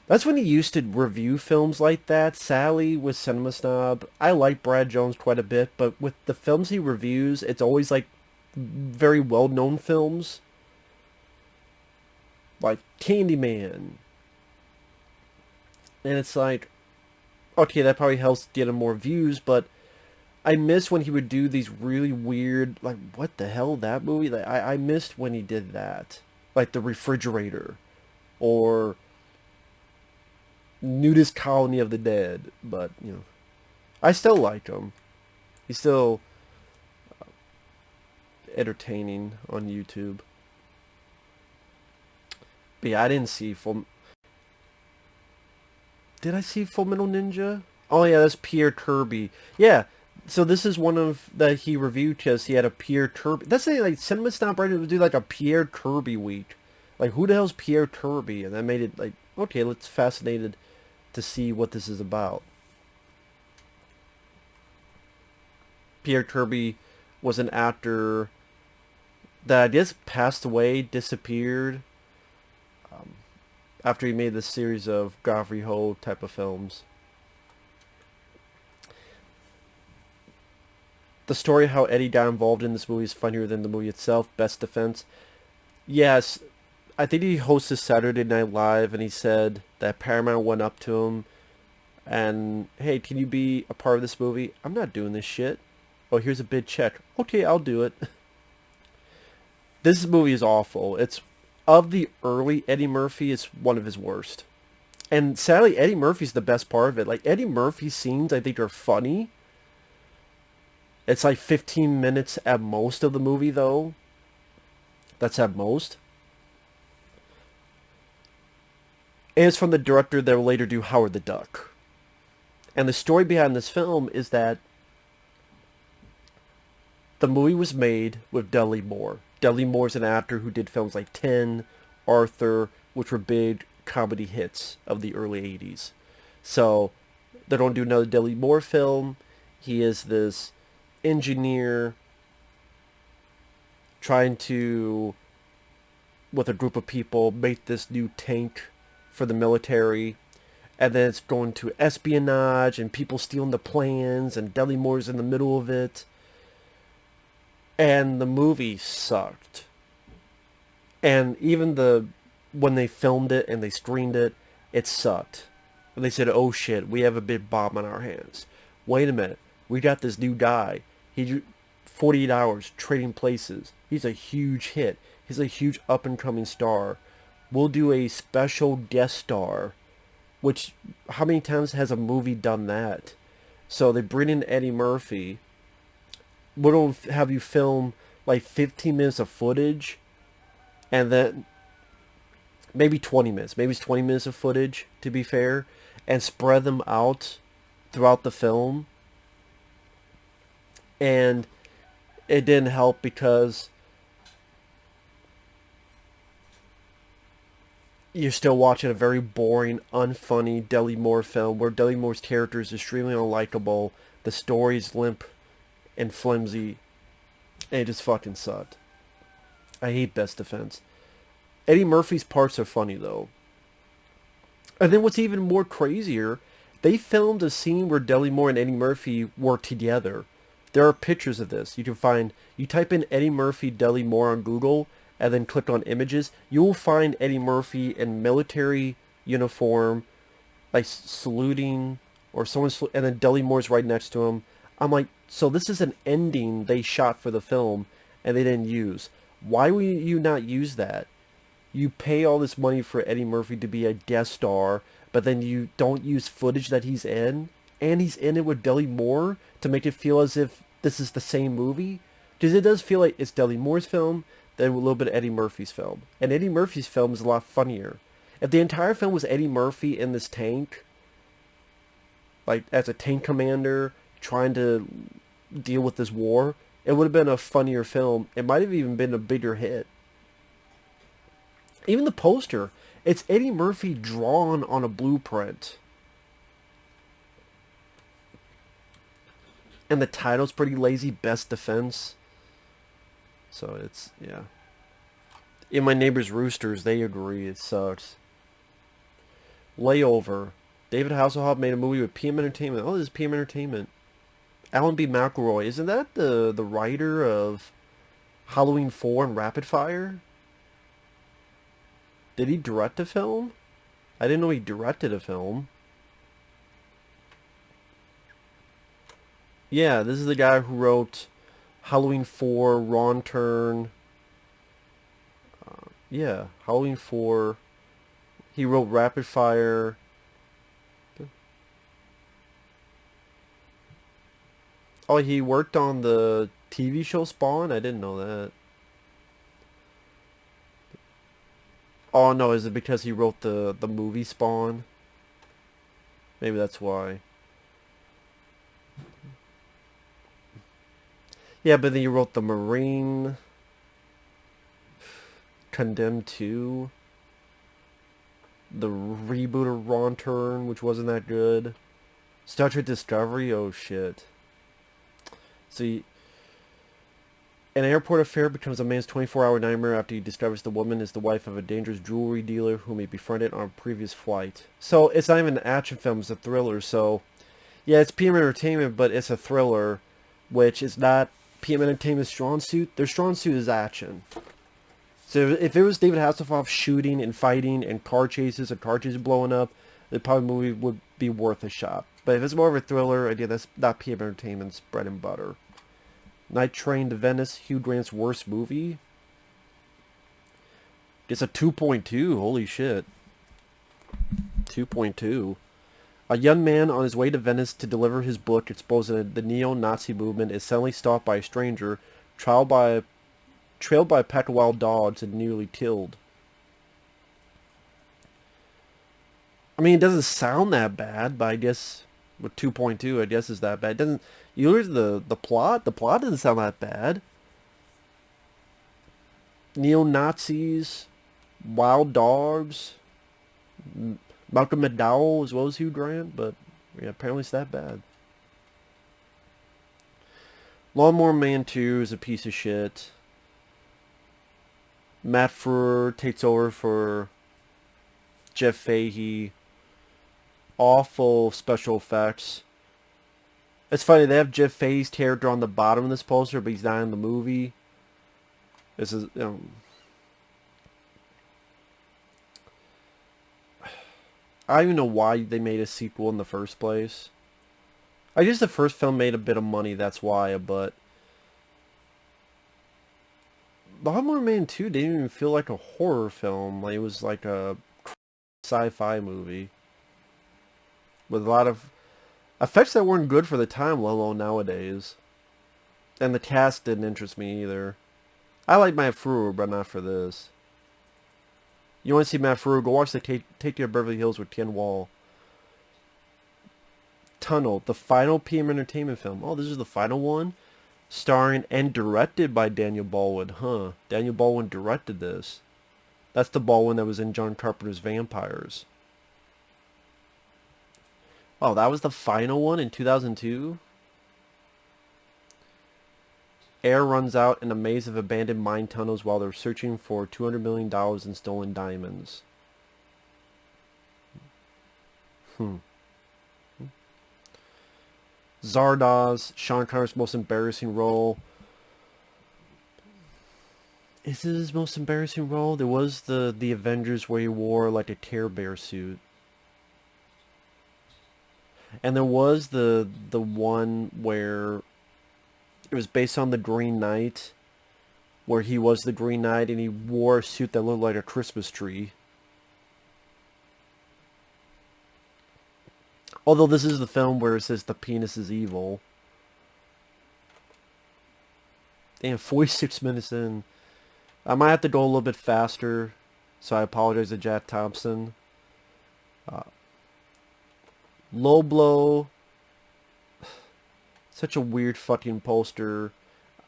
That's when he used to review films like that. Sadly, with Cinema Snob, I like Brad Jones quite a bit, but with the films he reviews, it's always like very well-known films. Like Candyman. And it's like, okay, that probably helps get him more views, but I miss when he would do these really weird, like, what the hell, that movie? Like, I missed when he did that. Like The Refrigerator. Or Nudist Colony of the Dead. But, you know, I still like him. He's still entertaining on YouTube. But yeah, I didn't see Did I see Fullmetal Ninja? Oh yeah, that's Pierre Kirby. Yeah, so this is one of that he reviewed because he had a Pierre Kirby. That's like Cinema Stomp right would do like a Pierre Kirby week. Like, who the hell's Pierre Kirby? And that made it like, okay, let's fascinated to see what this is about. Pierre Kirby was an actor that I guess passed away, disappeared, after he made this series of Gravery Ho type of films. The story of how Eddie got involved in this movie is funnier than the movie itself. Best defense. Yes, I think he hosted Saturday Night Live, and he said that Paramount went up to him and, hey, can you be a part of this movie? I'm not doing this shit. Oh, here's a big check. Okay, I'll do it. This movie is awful. It's, of the early Eddie Murphy, it's one of his worst. And sadly, Eddie Murphy's the best part of it. Like, Eddie Murphy's scenes, I think, are funny. It's like 15 minutes at most of the movie, though. That's at most. And it's from the director that will later do Howard the Duck. And the story behind this film is that the movie was made with Dudley Moore. Dudley Moore's an actor who did films like 10, Arthur, which were big comedy hits of the early 80s. So they don't do another Dudley Moore film. He is this engineer trying to, with a group of people, make this new tank for the military. And then it's going to espionage and people stealing the plans, and Dudley Moore's in the middle of it. And the movie sucked. And even when they filmed it and they screened it, it sucked. And they said, oh shit, we have a big bomb on our hands. Wait a minute, we got this new guy. He 48 Hours, Trading Places. He's a huge hit. He's a huge up-and-coming star. we'll do a special guest star. Which, how many times has a movie done that? So they bring in Eddie Murphy. We'll have you film like 15 minutes of footage, and then maybe 20 minutes. Maybe it's 20 minutes of footage, to be fair, and spread them out throughout the film. And it didn't help because you're still watching a very boring, unfunny Dudley Moore film where Dudley Moore's character is extremely unlikable, the story's limp and flimsy, and it just fucking sucked. I hate Best Defense. Eddie Murphy's parts are funny, though. And then what's even more crazier, they filmed a scene where Dudley Moore and Eddie Murphy work together. There are pictures of this. You can find, you type in Eddie Murphy Dudley Moore on Google, and then click on images, you will find Eddie Murphy in military uniform, like saluting, or someone, and then Dudley Moore's right next to him. I'm like, so this is an ending they shot for the film, and they didn't use. Why would you not use that? You pay all this money for Eddie Murphy to be a guest star, but then you don't use footage that he's in, and he's in it with Dudley Moore to make it feel as if this is the same movie? Because it does feel like it's Dudley Moore's film, then a little bit of Eddie Murphy's film. And Eddie Murphy's film is a lot funnier. If the entire film was Eddie Murphy in this tank, like as a tank commander, trying to deal with this war, it would have been a funnier film. It might have even been a bigger hit. Even the poster, it's Eddie Murphy drawn on a blueprint. And the title's pretty lazy, Best Defense. So it's, yeah. In My Neighbor's Roosters, they agree, it sucks. Layover. David Hasselhoff made a movie with PM Entertainment. Oh, this is PM Entertainment. Alan B. McElroy. Isn't that the writer of Halloween 4 and Rapid Fire? Did he direct a film? I didn't know he directed a film. Yeah, this is the guy who wrote Halloween 4, Wrong Turn. Yeah, Halloween 4. He wrote Rapid Fire. Oh, he worked on the TV show Spawn? I didn't know that. Oh no, is it because he wrote the movie Spawn? Maybe that's why. Yeah, but then he wrote The Marine, Condemned 2, the reboot of Wrong Turn, which wasn't that good. Star Trek Discovery, oh shit. See, an airport affair becomes a man's 24-hour nightmare after he discovers the woman is the wife of a dangerous jewelry dealer whom he befriended on a previous flight. So it's not even an action film, it's a thriller. So yeah, it's PM Entertainment, but it's a thriller, which is not PM Entertainment's strong suit. Their strong suit is action. So if it was David Hasselhoff shooting and fighting and car chases blowing up, the probably movie would be worth a shot. But if it's more of a thriller, idea that's not PM Entertainment's bread and butter. Night Train to Venice, Hugh Grant's worst movie. It's a 2.2. Holy shit. 2.2. A young man on his way to Venice to deliver his book exposing the neo-Nazi movement is suddenly stopped by a stranger, trailed by a pack of wild dogs and nearly killed. I mean, it doesn't sound that bad, but I guess with 2.2, I guess it's that bad. It doesn't. You look at the plot. The plot doesn't sound that bad. Neo-Nazis, wild dogs, Malcolm McDowell as well as Hugh Grant, but yeah, apparently it's that bad. Lawnmower Man 2 is a piece of shit. Matt Frewer takes over for Jeff Fahey. Awful special effects. It's funny, they have Jeff Fahey's character on the bottom of this poster, but he's not in the movie. This is, I don't even know why they made a sequel in the first place. I guess the first film made a bit of money, that's why, but Lawnmower Man 2 didn't even feel like a horror film. Like, it was like a sci-fi movie with a lot of effects that weren't good for the time, let alone nowadays. And the cast didn't interest me either. I like Matt Frewer, but not for this. You want to see Matt Frewer? Go watch the Take You to Beverly Hills with Ken Wall. Tunnel, the final PM Entertainment film. Oh, this is the final one? Starring and directed by Daniel Baldwin. Huh. Daniel Baldwin directed this. That's the Baldwin that was in John Carpenter's Vampires. Oh, that was the final one in 2002? Air runs out in a maze of abandoned mine tunnels while they're searching for $200 million in stolen diamonds. Zardoz, Sean Connery's most embarrassing role. Is this his most embarrassing role? There was the Avengers where he wore like a Care Bear suit. And there was the one where it was based on the Green Knight, where he was the Green Knight and he wore a suit that looked like a Christmas tree. Although this is the film where it says the penis is evil. And 46 minutes in. I might have to go a little bit faster, so I apologize to Jack Thompson. Low Blow. Such a weird fucking poster.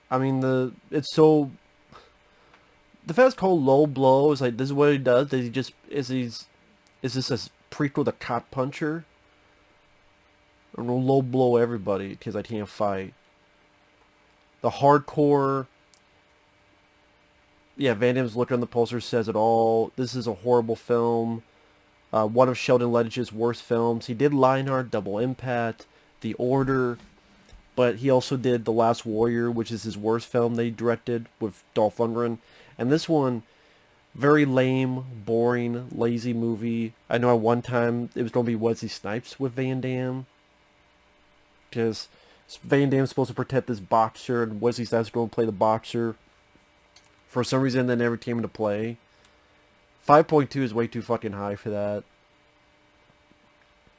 I mean, it's so... The fact it's called Low Blow is like, this is what he does. Does he just... Is this a prequel to Cop Puncher? I'm gonna low blow everybody because I can't fight. The hardcore... Yeah, Van Damme's look on the poster says it all. This is a horrible film. One of Sheldon Lettish's worst films. He did Lionheart, Double Impact, The Order, but he also did The Last Warrior, which is his worst film they directed with Dolph Lundgren. And this one, very lame, boring, lazy movie. I know at one time it was going to be Wesley Snipes with Van Damme, because Van Damme's supposed to protect this boxer, and Wesley Snipes is going to play the boxer. For some reason, that never came into play. 5.2 is way too fucking high for that.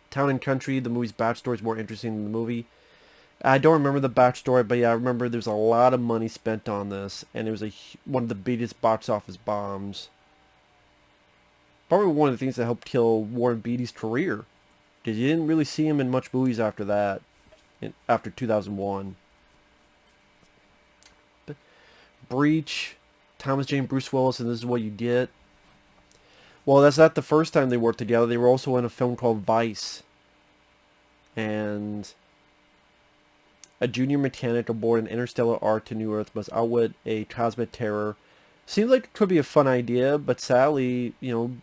Town and Country, the movie's backstory is more interesting than the movie. I don't remember the backstory, but yeah, I remember there's a lot of money spent on this, and it was one of the biggest box office bombs. Probably one of the things that helped kill Warren Beatty's career, because you didn't really see him in much movies after that, after 2001. But Breach, Thomas Jane, Bruce Willis, and This Is What You Get. Well, that's not the first time they worked together. They were also in a film called Vice. And a junior mechanic aboard an interstellar arc to New Earth must outwit a cosmic terror. Seems like it could be a fun idea, but sadly, you know,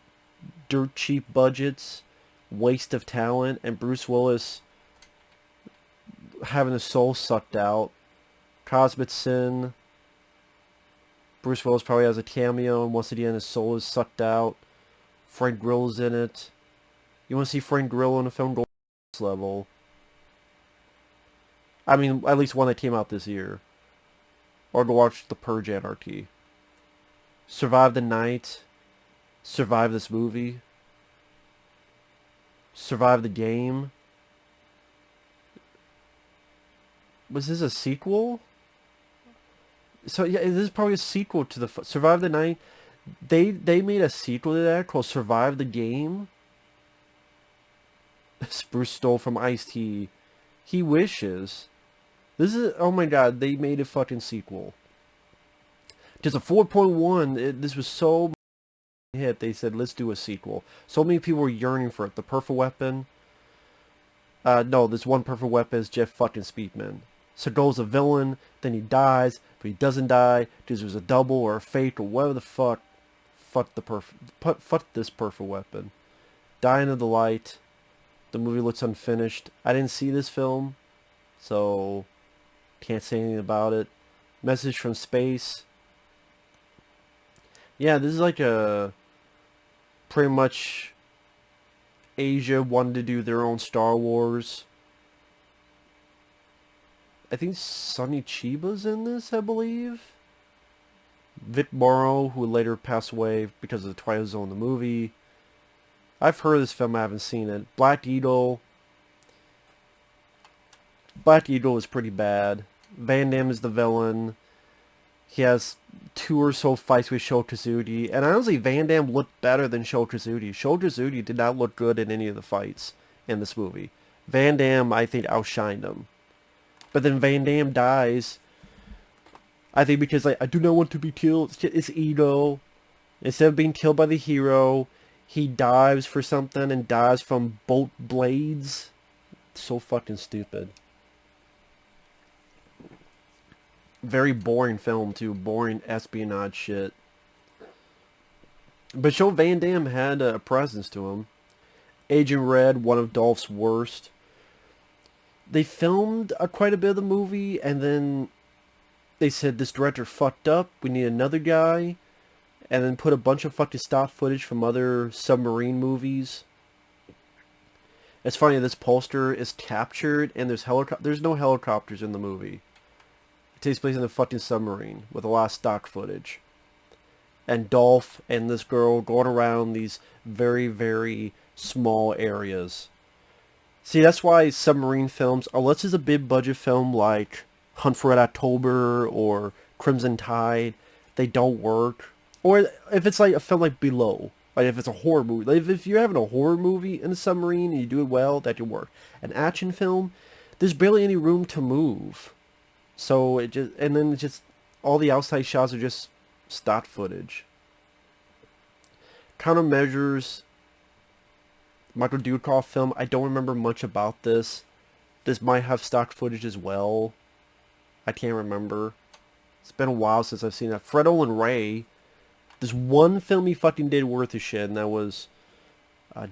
dirt cheap budgets, waste of talent, and Bruce Willis having his soul sucked out. Cosmic sin. Bruce Willis probably has a cameo, and once again his soul is sucked out. Frank Grill's in it. You want to see Frank Grillo in a film? Go to this level. I mean, at least one that came out this year. Or to watch The Purge Anarchy. Survive the Night. Survive this movie. Survive the Game. Was this a sequel? So yeah, this is probably a sequel to the Survive the Night. They made a sequel to that called Survive the Game. Bruce stole from Ice-T. He wishes. This is, oh my god, they made a fucking sequel. Just a 4.1, this was so hit, they said, let's do a sequel. So many people were yearning for it. The Perfect Weapon. No, this one Perfect Weapon is Jeff fucking Speedman. Seagal's a villain, then he dies, but he doesn't die, because it was a double or a fake or whatever the fuck. Fuck this Perfect Weapon. Dying of the Light. The movie looks unfinished. I didn't see this film, so can't say anything about it. Message from Space. Yeah, this is like a pretty much Asia wanted to do their own Star Wars. I think Sonny Chiba's in this, I believe. Vic Morrow, who later passed away because of the Twilight Zone, the movie. I've heard of this film, I haven't seen it. Black Eagle. Black Eagle is pretty bad. Van Damme is the villain. He has 2 or so fights with Sho Kosugi, and honestly, Van Damme looked better than Sho Kosugi. Sho Kosugi did not look good in any of the fights in this movie. Van Damme, I think, outshined him. But then Van Damme dies, I think because, like, I do not want to be killed. It's ego. Instead of being killed by the hero, he dives for something and dies from bolt blades. So fucking stupid. Very boring film, too. Boring espionage shit. But Joe Van Damme had a presence to him. Agent Red, one of Dolph's worst. They filmed quite a bit of the movie, and then they said, this director fucked up, we need another guy. And then put a bunch of fucking stock footage from other submarine movies. It's funny, this poster is captured, and there's no helicopters in the movie. It takes place in the fucking submarine, with a lot of stock footage. And Dolph and this girl going around these very, very small areas. See, that's why submarine films, unless it's a big budget film like Hunt for Red October or Crimson Tide, they don't work. Or if it's like a film like Below, like if it's a horror movie, like if you're having a horror movie in a submarine and you do it well, that can work. An action film, there's barely any room to move. So it just, and then it's just, all the outside shots are just stock footage. Countermeasures, Michael Dudikoff film, I don't remember much about this. This might have stock footage as well. I can't remember. It's been a while since I've seen that. Fred Olen Ray, there's one film he fucking did worth a shit, and that was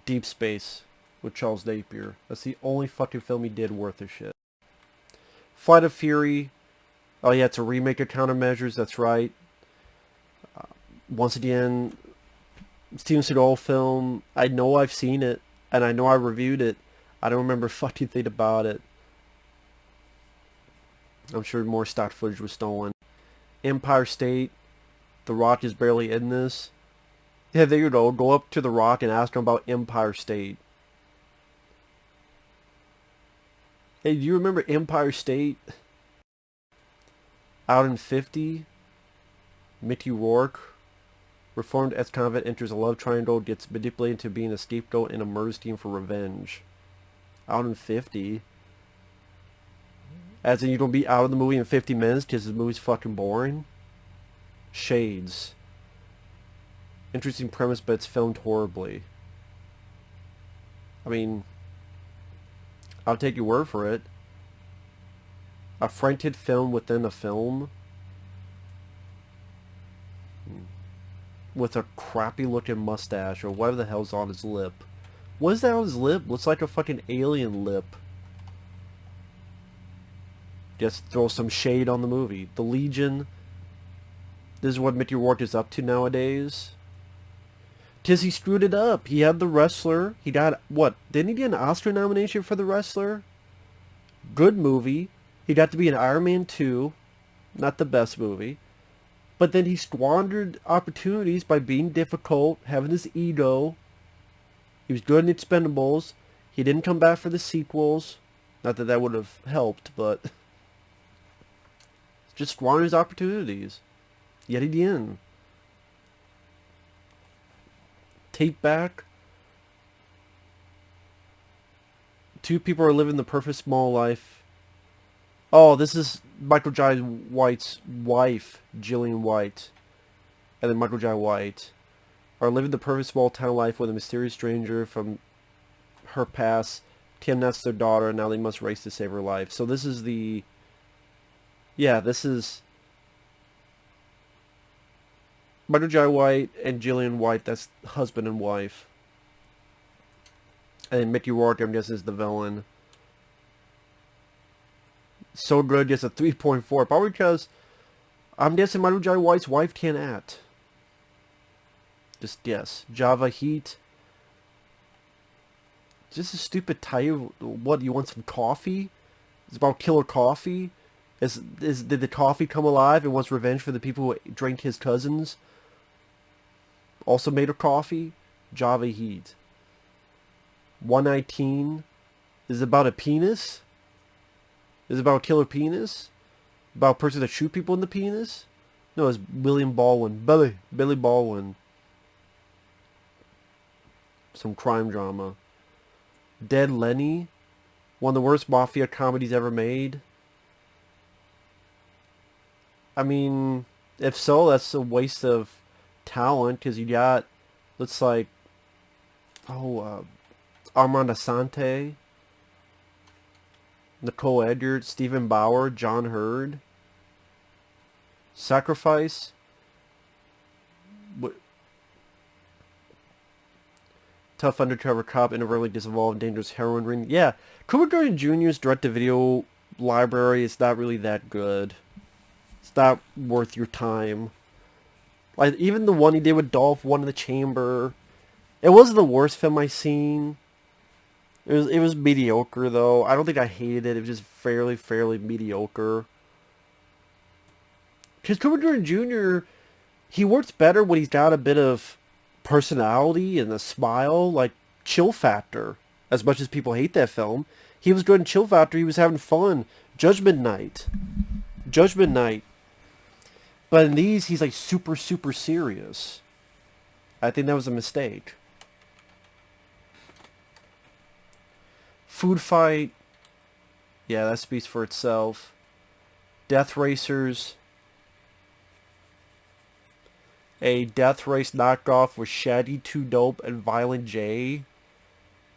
Deep Space with Charles Napier. That's the only fucking film he did worth a shit. Flight of Fury. Oh yeah, it's a remake of Countermeasures, that's right. Once again, Steven Seagal film. I know I've seen it, and I know I reviewed it. I don't remember fucking thing about it. I'm sure more stock footage was stolen. Empire State. The Rock is barely in this. Yeah, there you go. Go up to The Rock and ask him about Empire State. Hey, do you remember Empire State? Out in 50? Mickey Rourke. Reformed ex-convict enters a love triangle, gets manipulated into being a scapegoat in a murder scheme for revenge. Out in 50? As in you don't be out of the movie in 50 minutes because the movie's fucking boring? Shades. Interesting premise, but it's filmed horribly. I mean, I'll take your word for it. A Frank film within a film. With a crappy looking mustache or whatever the hell's on his lip. What is that on his lip? Looks like a fucking alien lip. Just throw some shade on the movie. The Legion. This is what Mickey Rourke is up to nowadays. 'Tis he screwed it up. He had The Wrestler. He got, what? Didn't he get an Oscar nomination for The Wrestler? Good movie. He got to be in Iron Man 2. Not the best movie. But then he squandered opportunities by being difficult, having this ego. He was good in Expendables. He didn't come back for the sequels. Not that that would have helped, but just squandered his opportunities. Yet again. Take Back. 2 people are living the perfect small life. Oh, this is Michael Jai White's wife, Gillian White. And then Michael Jai White are living the perfect small town life with a mysterious stranger from her past kidnaps their daughter, and now they must race to save her life. So this is the... Yeah, this is... Michael Jai White and Gillian White, that's husband and wife. And then Mickey Rourke, I'm guessing, is the villain. So good, gets a 3.4. Probably because I'm guessing Michael Jai White's wife can't act. Just guess. Java Heat. Just a stupid title. What, you want some coffee? It's about Killer Coffee? Did the coffee come alive and wants revenge for the people who drank his cousins? Also made of coffee? Java Heat. 119 is about a penis? Is it about a killer penis? About a person that shoot people in the penis? No, it's William Baldwin. Billy Baldwin. Some crime drama. Dead Lenny? One of the worst mafia comedies ever made. I mean, if so, that's a waste of talent, because you got, looks like, Armand Asante, Nicole Edyard, Stephen Bauer, John Hurd. Sacrifice. Tough undercover cop inadvertently gets involved in dangerous heroin ring. Yeah, Cuba Gooding Jr.'s direct-to-video library is not really that good. It's not worth your time. Like, even the one he did with Dolph, One in the Chamber, it wasn't the worst film I've seen. It was mediocre, though. I don't think I hated it. It was just fairly mediocre. Because Cuba Gooding Jr., he works better when he's got a bit of personality and a smile, like Chill Factor. As much as people hate that film, he was good in Chill Factor. He was having fun. Judgment Night. But in these, he's like super serious. I think that was a mistake. Food Fight. Yeah, that speaks for itself. Death Racers. A Death Race knockoff with Shaggy 2 Dope and Violent J.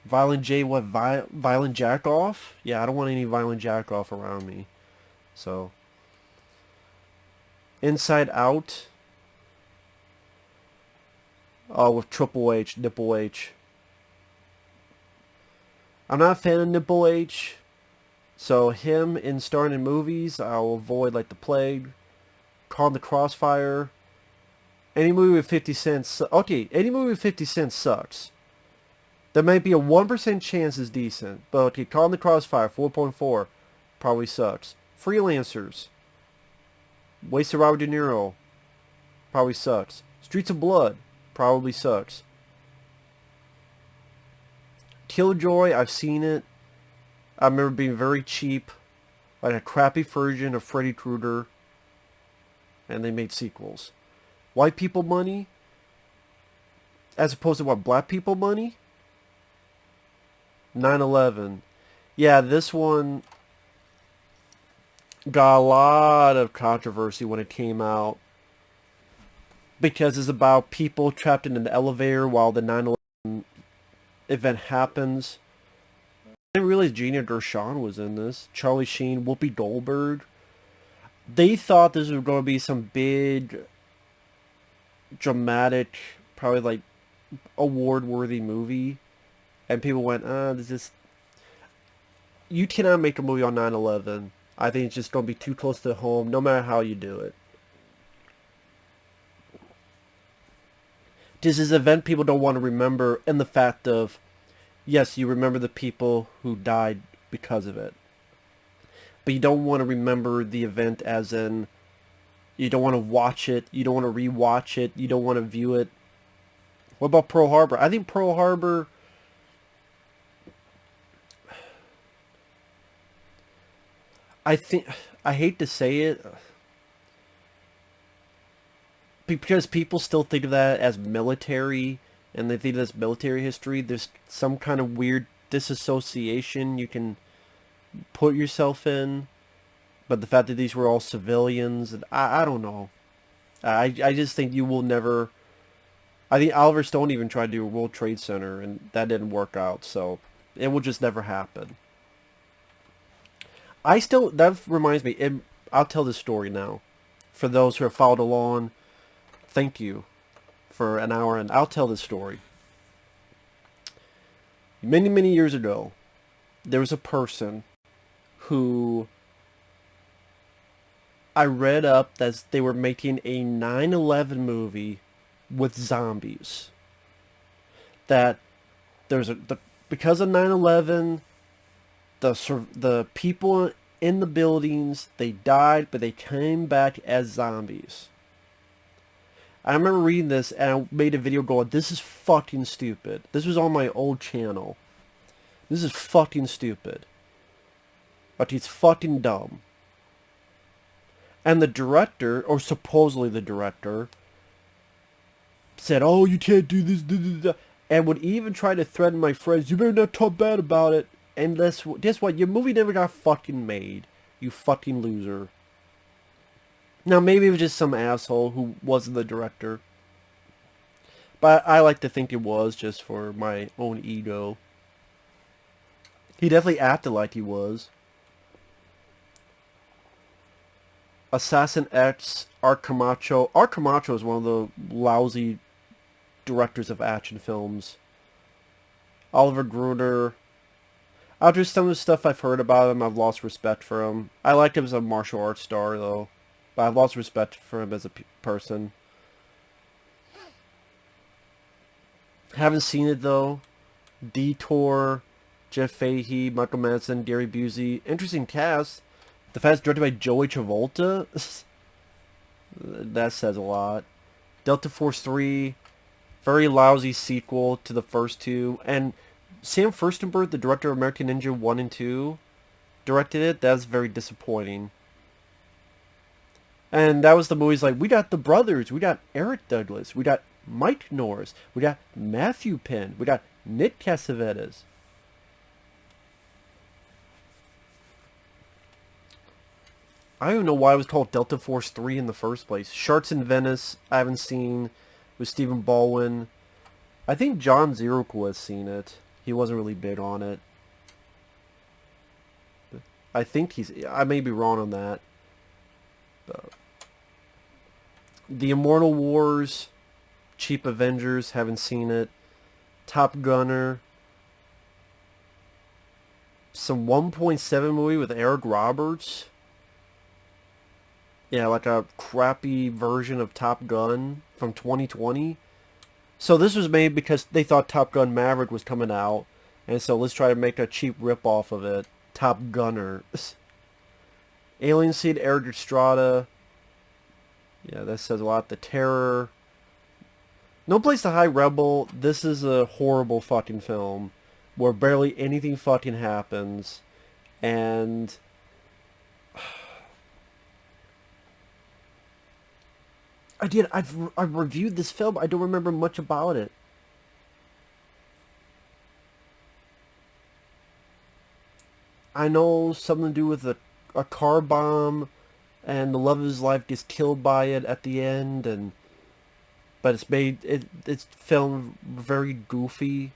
Violent J, what? Violent Jackoff? Yeah, I don't want any Violent Jackoff around me. So. Inside Out. Oh, with Triple H, Nipple H. I'm not a fan of Nipple H. So him in starring in movies, I'll avoid like the plague. Caught in the Crossfire. Any movie with 50 cents... Okay, any movie with 50 cents sucks. There might be a 1% chance is decent. But okay, Caught in the Crossfire, 4.4. Probably sucks. Freelancers. Wasted Robert De Niro. Probably sucks. Streets of Blood. Probably sucks. Killjoy, I've seen it. I remember being very cheap. Like a crappy version of Freddy Krueger. And they made sequels. White people money? As opposed to what, black people money? 9/11. Yeah, this one got a lot of controversy when it came out. Because it's about people trapped in an elevator while the 9/11 event happens. I didn't realize Gina Gershon was in this. Charlie Sheen, Whoopi Goldberg. They thought this was going to be some big, dramatic, probably like award-worthy movie. And people went, this is... You cannot make a movie on 9/11. I think it's just going to be too close to home, no matter how you do it. This is an event people don't want to remember, and the fact of, yes, you remember the people who died because of it. But you don't want to remember the event as in, you don't want to watch it, you don't want to rewatch it, you don't want to view it. What about Pearl Harbor? I think Pearl Harbor... I hate to say it, because people still think of that as military, and they think that's military history. There's some kind of weird disassociation you can put yourself in, but the fact that these were all civilians, and I don't know. I just think you will never... I think Oliver Stone even tried to do a World Trade Center, and that didn't work out, so it will just never happen. That reminds me, I'll tell this story now. For those who have followed along, thank you for an hour, and I'll tell this story. Many years ago, there was a person who I read up that they were making a 9/11 movie with zombies. That because of 9/11, the people in the buildings. They died, but they came back as zombies. I remember reading this, and I made a video going, this is fucking stupid. This was on my old channel. This is fucking stupid. But he's fucking dumb. And the director, or supposedly the director, said, oh, you can't do this, and would even try to threaten my friends, you better not talk bad about it. And guess what? Your movie never got fucking made. You fucking loser. Now, maybe it was just some asshole who wasn't the director. But I like to think it was, just for my own ego. He definitely acted like he was. Assassin X, Art Camacho. Art Camacho is one of the lousy directors of action films. Oliver Gruner. After some of the stuff I've heard about him, I've lost respect for him. I liked him as a martial arts star, though. But I've lost respect for him as a person. Haven't seen it, though. Detour, Jeff Fahey, Michael Madsen, Gary Busey. Interesting cast. The fact it's directed by Joey Travolta? That says a lot. Delta Force 3. Very lousy sequel to the first two. And Sam Firstenberg, the director of American Ninja 1 and 2, directed it. That's very disappointing. And that was the movies like, we got the brothers, we got Eric Douglas, we got Mike Norris, we got Matthew Penn, we got Nick Cassavetes. I don't even know why it was called Delta Force 3 in the first place. Sharks in Venice, I haven't seen, with Stephen Baldwin. I think John Ziroquo has seen it. He wasn't really big on it. I think I may be wrong on that. The Immortal Wars, Cheap Avengers, haven't seen it. Top Gunner. Some 1.7 movie with Eric Roberts. Yeah, like a crappy version of Top Gun from 2020. So this was made because they thought Top Gun Maverick was coming out. And so let's try to make a cheap rip-off of it. Top Gunner. Alien Seed, Eric Estrada. Yeah, that says a lot. The Terror. No Place to Hide, Rebel. This is a horrible fucking film where barely anything fucking happens. And I've reviewed this film. I don't remember much about it. I know something to do with a car bomb, and the love of his life gets killed by it at the end, but it's filmed very goofy.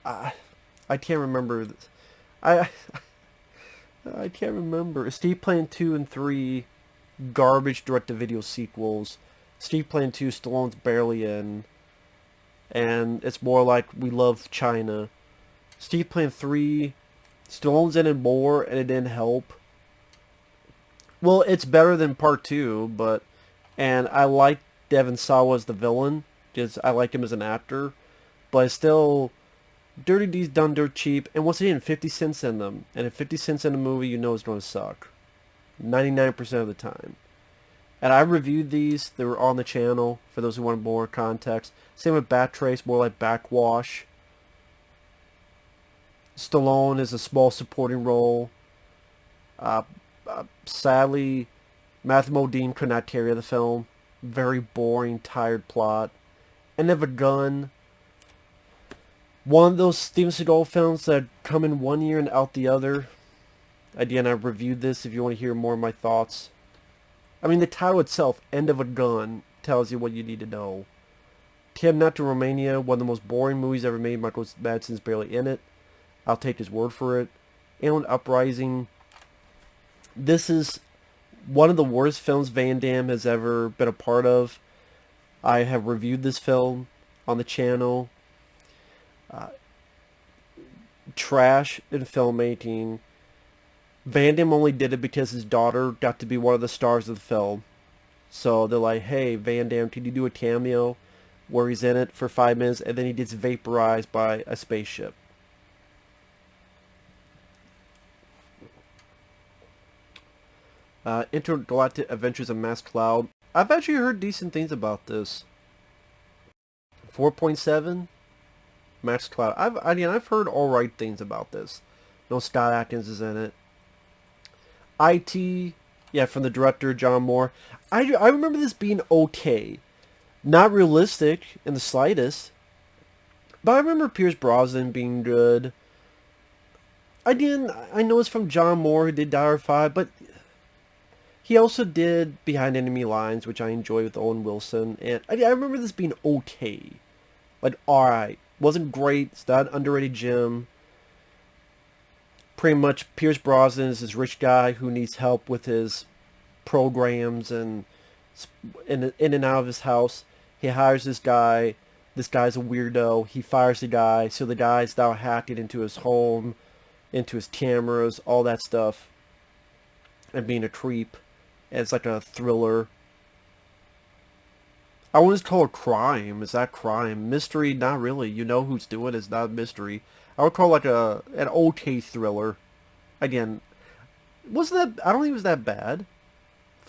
I can't remember. I can't remember. Steve Plan 2 and 3, garbage direct-to-video sequels. Steve Plan 2, Stallone's barely in, and it's more like We Love China. Steve Plan 3, Stallone's in it more, and it didn't help. Well, it's better than Part 2, and I like Devon Sawa as the villain, because I like him as an actor, but it's still, Dirty D's done dirt cheap, and once again, 50 cents in them, and if 50 cents in a movie, you know it's going to suck. 99% of the time. And I reviewed these. They were on the channel for those who want more context. Same with Bat Trace, more like Backwash. Stallone is a small supporting role. Sadly, Matthew Modine could not carry the film. Very boring, tired plot. End of a Gun. One of those Steven Seagal films that come in one year and out the other. Again, I've reviewed this if you want to hear more of my thoughts. I mean, the title itself, End of a Gun, tells you what you need to know. Kidnapped to Romania, one of the most boring movies ever made. Michael Madsen's barely in it. I'll take his word for it. Alien Uprising. This is one of the worst films Van Damme has ever been a part of. I have reviewed this film on the channel. Trash in filmmaking. Van Damme only did it because his daughter got to be one of the stars of the film. So they're like, hey, Van Damme, can you do a cameo where he's in it for 5 minutes and then he gets vaporized by a spaceship? Intergalactic Adventures of Mass Cloud. I've actually heard decent things about this. 4.7 Max Cloud. I've heard alright things about this. No, Scott Adkins is in it. IT, yeah, from the director John Moore. I remember this being okay. Not realistic in the slightest. But I remember Pierce Brosnan being good. I know it's from John Moore, who did Die Hard 5, but he also did Behind Enemy Lines, which I enjoy with Owen Wilson. And I remember this being okay. Like, alright. Wasn't great. It's not an underrated gem. Pretty much Pierce Brosnan is this rich guy who needs help with his programs and in and out of his house. He hires this guy. This guy's a weirdo. He fires the guy, so the guy's now hacking into his home, into his cameras, all that stuff, and being a creep. And it's like a thriller. I wouldn't call it crime. Is that crime? Mystery? Not really. You know who's doing it. It's not a mystery. I would call it like an okay thriller. Again, wasn't that? I don't think it was that bad.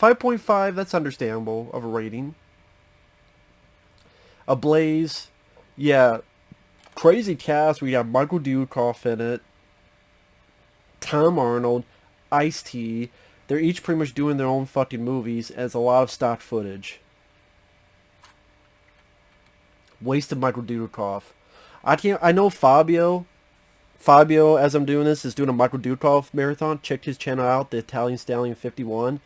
5.5. That's understandable of a rating. Ablaze, yeah, crazy cast. We got Michael Dudikoff in it, Tom Arnold, Ice-T. They're each pretty much doing their own fucking movies, and it's a lot of stock footage. Wasted Michael Dudikoff. I know Fabio. Fabio, as I'm doing this, is doing a Michael Dudikoff marathon. Check his channel out, the Italian Stallion 51.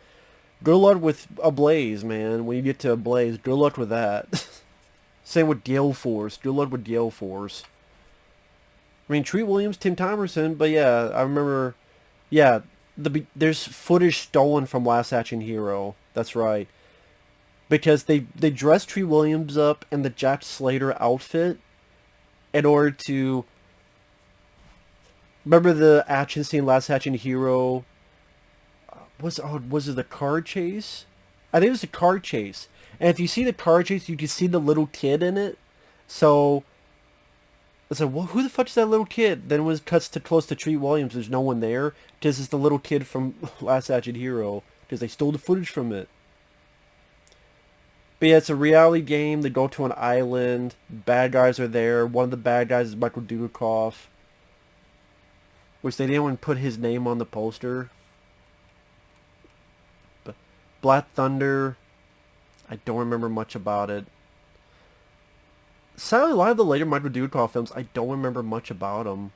Good luck with Ablaze, man. When you get to Ablaze, good luck with that. Same with Gale Force. Good luck with Gale Force. I mean, Treat Williams, Tim Thomerson, but yeah, I remember, yeah, there's footage stolen from Last Action Hero. That's right. Because they dressed Treat Williams up in the Jack Slater outfit in order to... Remember the action scene, Last Action Hero? Was it the car chase? I think it was the car chase. And if you see the car chase, you can see the little kid in it. So it's like, well, who the fuck is that little kid? Then when it cuts to close to Treat Williams, there's no one there. Because it's the little kid from Last Action Hero. Because they stole the footage from it. But yeah, it's a reality game. They go to an island. Bad guys are there. One of the bad guys is Michael Dudikoff. Which they didn't even put his name on the poster. But Black Thunder... I don't remember much about it. Sadly, a lot of the later Michael Dudikoff films, I don't remember much about them.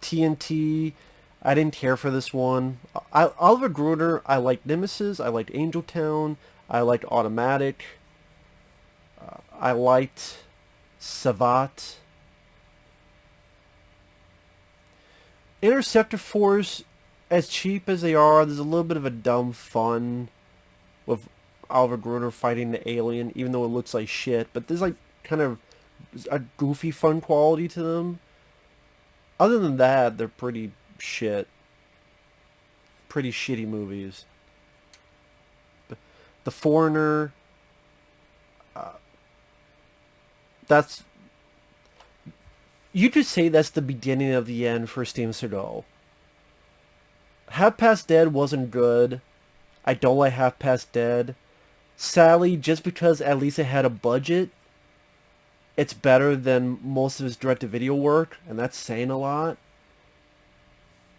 TNT, I didn't care for this one. Oliver Gruner, I liked Nemesis, I liked Angel Town, I liked Automatic, I liked Savat. Interceptor Force, as cheap as they are, there's a little bit of a dumb fun with Oliver Gruner fighting the alien, even though it looks like shit. But there's like kind of a goofy fun quality to them. Other than that, they're pretty shit. Pretty shitty movies. The Foreigner. That's... You could say that's the beginning of the end for Steven Seagal. Half Past Dead wasn't good. I don't like Half Past Dead. Sadly, just because at least it had a budget, it's better than most of his direct-to-video work, and that's saying a lot.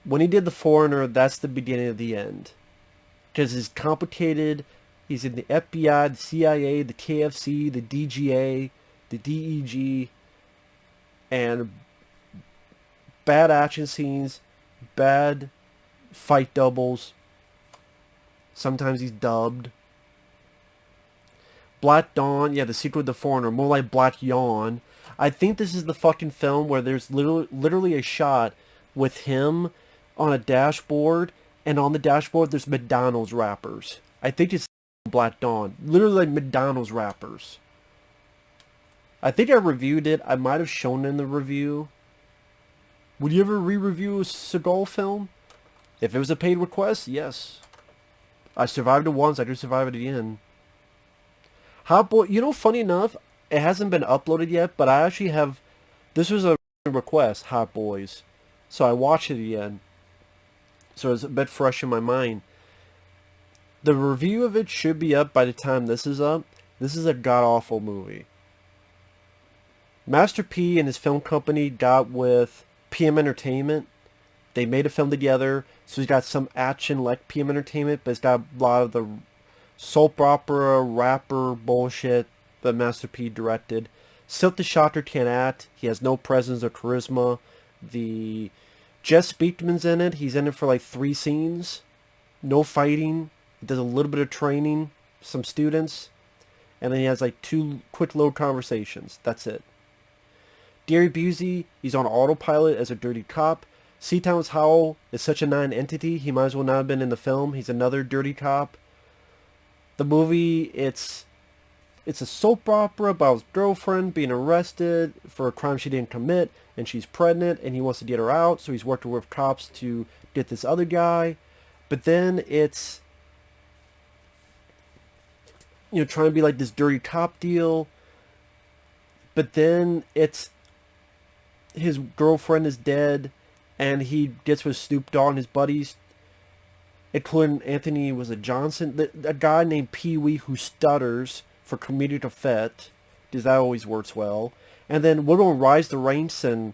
When he did The Foreigner, that's the beginning of the end. Because it's complicated. He's in the FBI, the CIA, the KFC, the DGA, the DEG, and bad action scenes, bad fight doubles. Sometimes he's dubbed. Black Dawn, yeah, the sequel to The Foreigner, more like Black Yawn. I think this is the fucking film where there's literally a shot with him on a dashboard, and on the dashboard there's McDonald's wrappers. I think it's Black Dawn. Literally like McDonald's wrappers. I think I reviewed it. I might have shown it in the review. Would you ever re-review a Seagal film? If it was a paid request, yes. I survived it once, I do survive it again. Hot Boy, you know, funny enough, it hasn't been uploaded yet, but I actually have, this was a request, Hot Boys. So I watched it again. So it's a bit fresh in my mind. The review of it should be up by the time this is up. This is a god-awful movie. Master P and his film company got with PM Entertainment. They made a film together, so he's got some action like PM Entertainment, but it's got a lot of the soap opera, rapper bullshit that Master P directed. Silk the Shocker can't act. He has no presence or charisma. The Jess Speakman's in it. He's in it for like 3 scenes. No fighting. He does a little bit of training, some students, and then he has like 2 quick load conversations. That's it. Gary Busey, he's on autopilot as a dirty cop. C. Thomas Howell is such a non-entity, he might as well not have been in the film. He's another dirty cop. The movie, it's a soap opera about his girlfriend being arrested for a crime she didn't commit, and she's pregnant, and he wants to get her out, so he's working with cops to get this other guy. But then it's, trying to be like this dirty cop deal. But then it's his girlfriend is dead, and he gets with Snoop Dogg and his buddies, including Anthony Johnson, a guy named Pee Wee who stutters for comedic effect, because that always works well. And then we're going to rise the ranks and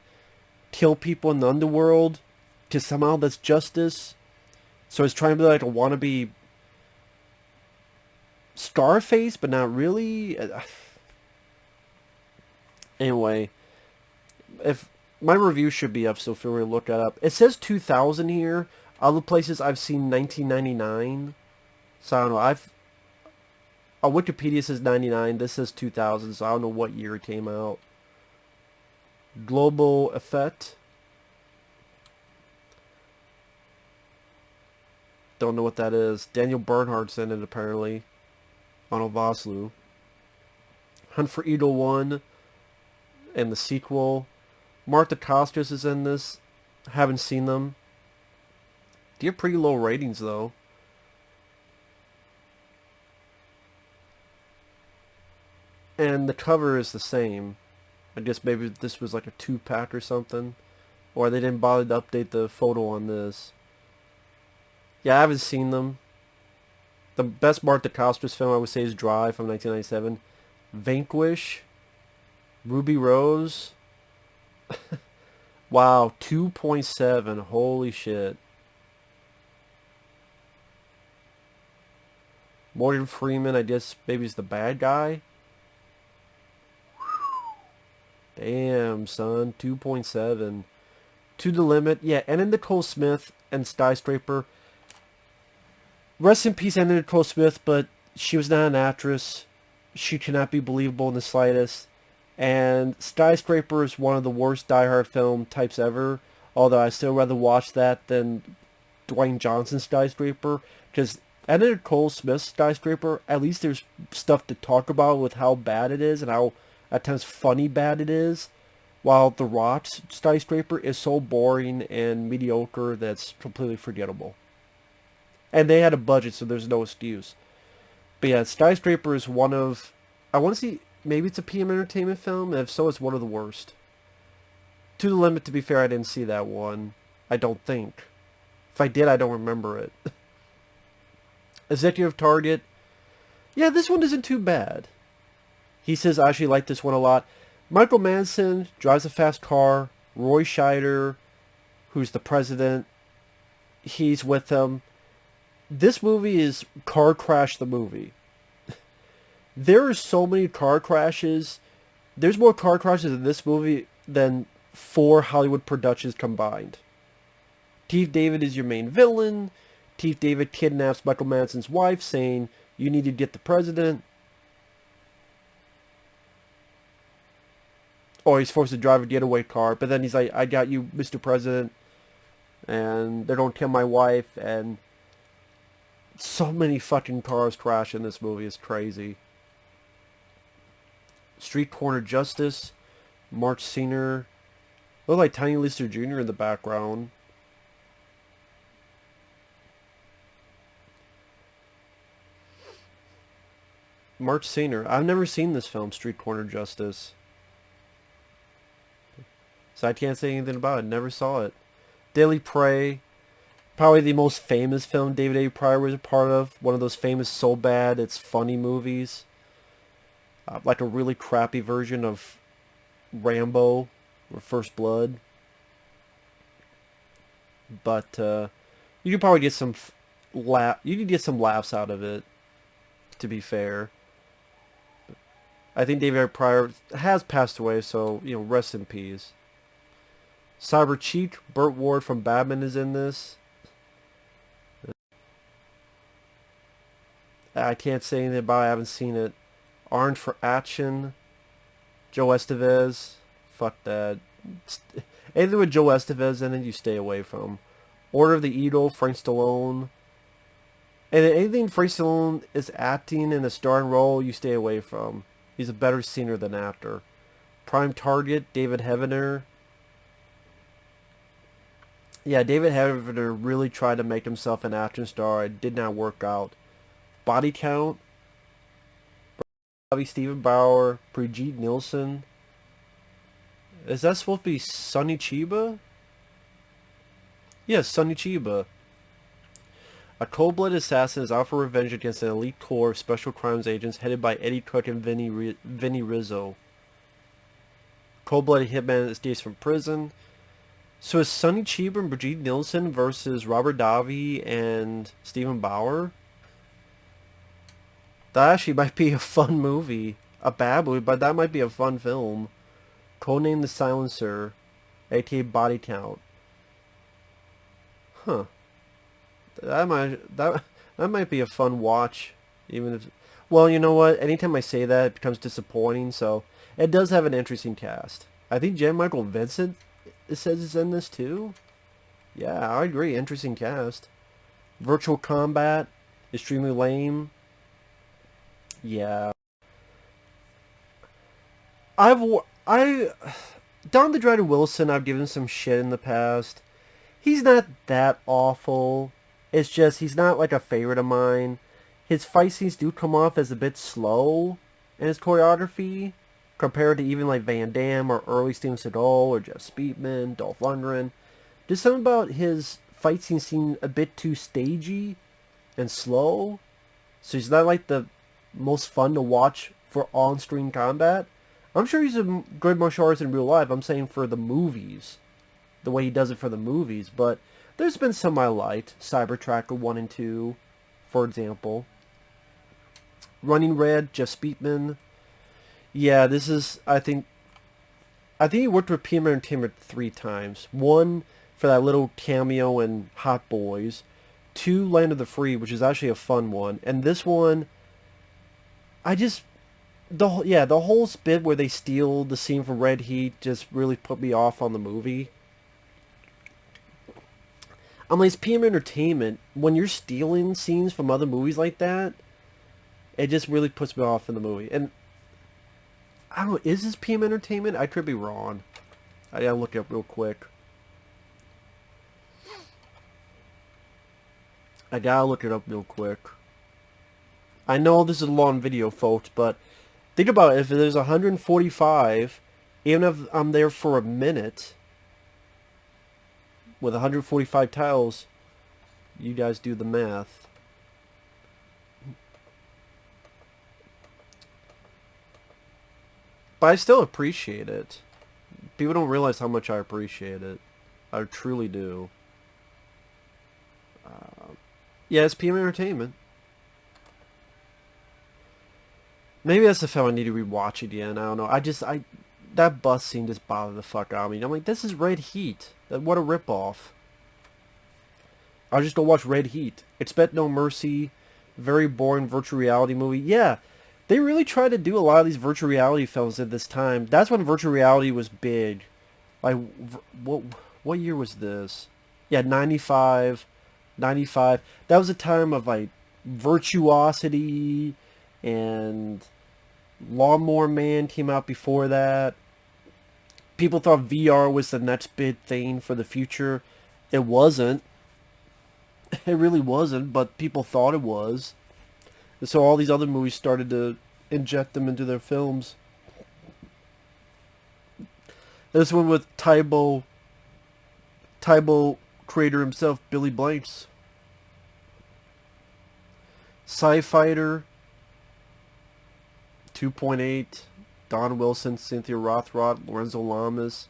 kill people in the underworld, because somehow that's justice. So it's trying to be like a wannabe Scarface, but not really. Anyway, if my review should be up, so feel free to look that up. It says 2000 here. Other places I've seen 1999. So I don't know. On Wikipedia says 99. This says 2000, so I don't know what year it came out. Global Effect. Don't know what that is. Daniel Bernhardt's in it, apparently. Arnold Vosloo. Hunt for Eagle 1 and the sequel. Martha Costas is in this. Haven't seen them. They have pretty low ratings, though. And the cover is the same. I guess maybe this was like a 2-pack or something. Or they didn't bother to update the photo on this. Yeah, I haven't seen them. The best Martha Costas film I would say is Drive from 1997. Vanquish. Ruby Rose. Wow, 2.7. Holy shit. Morgan Freeman, I guess maybe he's the bad guy. Damn, son. 2.7. To the Limit. Yeah, Anna Nicole Smith and Skyscraper. Rest in peace, Anna Nicole Smith, but she was not an actress. She cannot be believable in the slightest. And Skyscraper is one of the worst Die Hard film types ever. Although I still rather watch that than Dwayne Johnson's Skyscraper. Because Anna Nicole Smith's Skyscraper, at least there's stuff to talk about with how bad it is and how at times funny bad it is. While The Rock's Skyscraper is so boring and mediocre that's completely forgettable. And they had a budget, so there's no excuse. But yeah, Skyscraper is one of... I want to see... Maybe it's a PM Entertainment film, and if so, it's one of the worst. To the Limit, to be fair, I didn't see that one. I don't think. If I did, I don't remember it. Executive Target. Yeah, this one isn't too bad. He says, I actually like this one a lot. Michael Madsen drives a fast car. Roy Scheider, who's the president, he's with him. This movie is Car Crash the movie. There are so many car crashes. There's more car crashes in this movie than 4 Hollywood productions combined. Keith David is your main villain. Keith David kidnaps Michael Madsen's wife, saying, you need to get the president. Or he's forced to drive a getaway car, but then he's like, I got you, Mr. President. And they're going to kill my wife, and so many fucking cars crash in this movie. It's crazy. Street Corner Justice, Mark Senior, look like Tiny Lister Jr. in the background. Mark Senior, I've never seen this film, Street Corner Justice. So I can't say anything about it, never saw it. Daily Prey, Probably the most famous film David A. Pryor was a part of. One of those famous so bad it's funny movies. Like a really crappy version of Rambo or First Blood. But you could probably get some you could get some laughs out of it, to be fair. I think David A. Pryor has passed away, so, rest in peace. Cyber Cheat, Burt Ward from Batman is in this. I can't say anything about it, I haven't seen it. Orange for Action, Joe Estevez. Fuck that. Anything with Joe Estevez in it, you stay away from. Order of the Eagle, Frank Stallone. And anything Frank Stallone is acting in a starring role, you stay away from. He's a better singer than actor. Prime Target, David Heavener. Yeah, David Heavener really tried to make himself an action star. It did not work out. Body Count, Stephen Bauer, Brigitte Nielsen. Is that supposed to be Sonny Chiba? Yes, Sonny Chiba. A cold-blooded assassin is out for revenge against an elite corps of special crimes agents headed by Eddie Cook and Vinny Rizzo. Cold-blooded hitman escapes from prison. So is Sonny Chiba and Brigitte Nielsen versus Robert Davi and Stephen Bauer? That actually might be a fun movie. A bad movie, but that might be a fun film. Codename The Silencer, aka Body Count. Huh. That might be a fun watch, even if... Well, you know what? Anytime I say that, it becomes disappointing, so... It does have an interesting cast. I think Jan Michael Vincent, it says, is in this too. Yeah, I agree. Interesting cast. Virtual Combat, extremely lame. Yeah. Don the Dreaded Wilson, I've given some shit in the past. He's not that awful. It's just, he's not like a favorite of mine. His fight scenes do come off as a bit slow in his choreography, compared to even like Van Damme or early Steven Seagal or Jeff Speakman, Dolph Lundgren. Just something about his fight scenes seem a bit too stagey and slow. So he's not like the most fun to watch for on-screen combat. I'm sure he's a good martial artist in real life. I'm saying for the movies. The way he does it for the movies. But there's been some I liked. Cybertracker 1 and 2, for example. Running Red, Jeff Speakman. Yeah, this is, I think he worked with PM Entertainment 3 times. 1 for that little cameo in Hot Boys. 2, Land of the Free, which is actually a fun one. And this one, the whole bit where they steal the scene from Red Heat just really put me off on the movie. Unless PM Entertainment, when you're stealing scenes from other movies like that, it just really puts me off in the movie. And I don't know, is this PM Entertainment? I could be wrong. I gotta look it up real quick. I know this is a long video, folks, but think about it. If there's 145, even if I'm there for a minute, with 145 tiles, you guys do the math. But I still appreciate it. People don't realize how much I appreciate it. I truly do. Yeah, it's PM Entertainment. Maybe that's the film I need to rewatch again. I don't know. That bus scene just bothered the fuck out of me. I'm like, this is Red Heat. What a ripoff. I'll just go watch Red Heat. Expect No Mercy. Very boring virtual reality movie. Yeah, they really tried to do a lot of these virtual reality films at this time. That's when virtual reality was big. Like, what year was this? Yeah, 95. That was a time of, like, Virtuosity and Lawnmower Man came out before that. People thought VR was the next big thing for the future. It wasn't. It really wasn't, but people thought it was. And so all these other movies started to inject them into their films. This one with Thibaut creator himself, Billy Blanks. Sci-Fighter, 2.8. Don Wilson, Cynthia Rothrock, Lorenzo Lamas.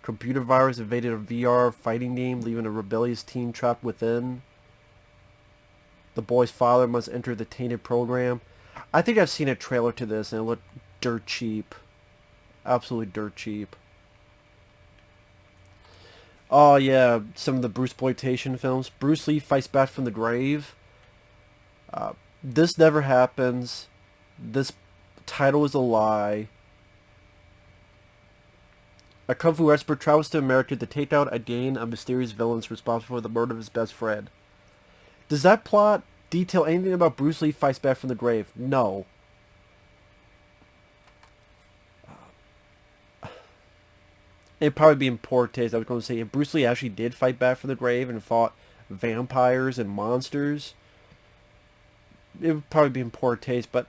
Computer virus invaded a VR fighting game, leaving a rebellious teen trapped within. The boy's father must enter the tainted program. I think I've seen a trailer to this and it looked dirt cheap. Absolutely dirt cheap. Oh yeah, some of the Bruceploitation films. Bruce Lee fights back from the grave. This never happens. This title is a lie. A kung fu expert travels to America to take out a gang of mysterious villains responsible for the murder of his best friend. Does that plot detail anything about Bruce Lee fights back from the grave? No. It'd probably be in poor taste. I was going to say, if Bruce Lee actually did fight back from the grave and fought vampires and monsters, it would probably be in poor taste, but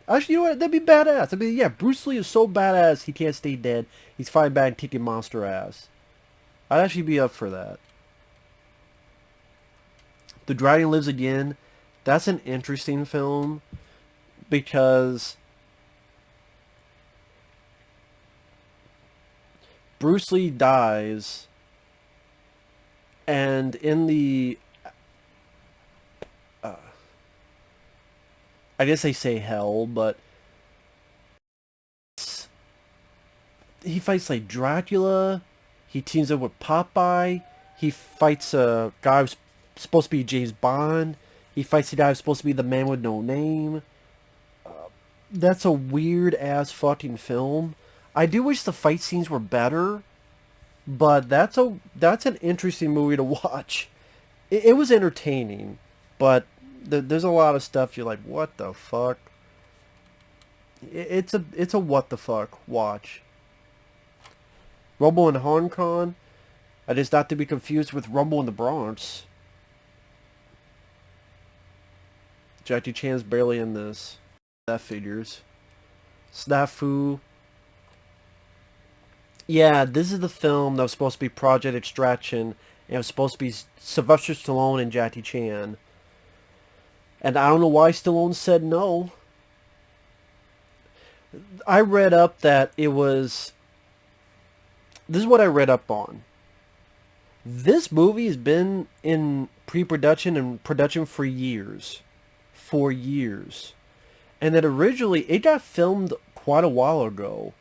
actually, you know what? That'd be badass. I mean, yeah, Bruce Lee is so badass, he can't stay dead. He's fighting back and kicking monster ass. I'd actually be up for that. The Dragon Lives Again. That's an interesting film because Bruce Lee dies, and in the I guess they say hell, but he fights like Dracula. He teams up with Popeye. He fights a guy who's supposed to be James Bond. He fights a guy who's supposed to be the man with no name. That's a weird ass fucking film. I do wish the fight scenes were better, but that's an interesting movie to watch. It was entertaining, but there's a lot of stuff you're like, what the fuck? It's a what the fuck watch. Rumble in Hong Kong. It is not to be confused with Rumble in the Bronx. Jackie Chan's barely in this. That figures. Snafu. Yeah, this is the film that was supposed to be Project Extraction, and it was supposed to be Sylvester Stallone and Jackie Chan. And I don't know why Stallone said no. I read up that it was... This is what I read up on. This movie has been in pre-production and production for years. For years. And that originally, it got filmed quite a while ago.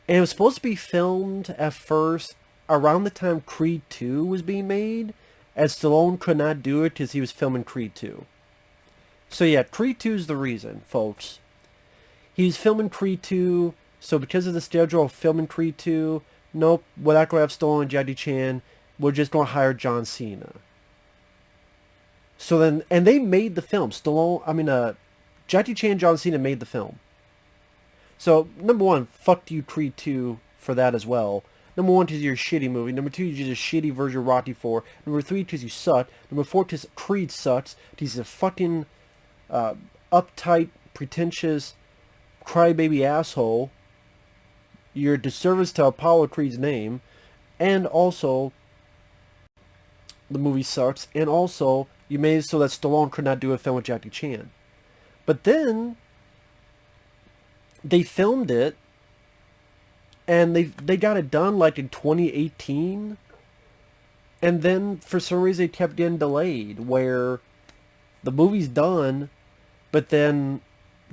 And it was supposed to be filmed at first around the time Creed 2 was being made, as Stallone could not do it because he was filming Creed 2. So yeah, Creed 2 is the reason, folks. He was filming Creed 2, so because of the schedule of filming Creed 2, nope, we're not going to have Stallone and Jackie Chan, we're just going to hire John Cena. So then, and they made the film. Jackie Chan and John Cena made the film. So, number one, fuck you Creed 2 for that as well. Number one, because you're a shitty movie. Number two, you're just a shitty version of Rocky 4. Number three, because you suck. Number four, because Creed sucks. He's a fucking uptight, pretentious, crybaby asshole. You're a disservice to Apollo Creed's name. And also, the movie sucks. And also, you made it so that Stallone could not do a film with Jackie Chan. But then they filmed it, and they got it done like in 2018, and then for some reason it kept getting delayed, where the movie's done, but then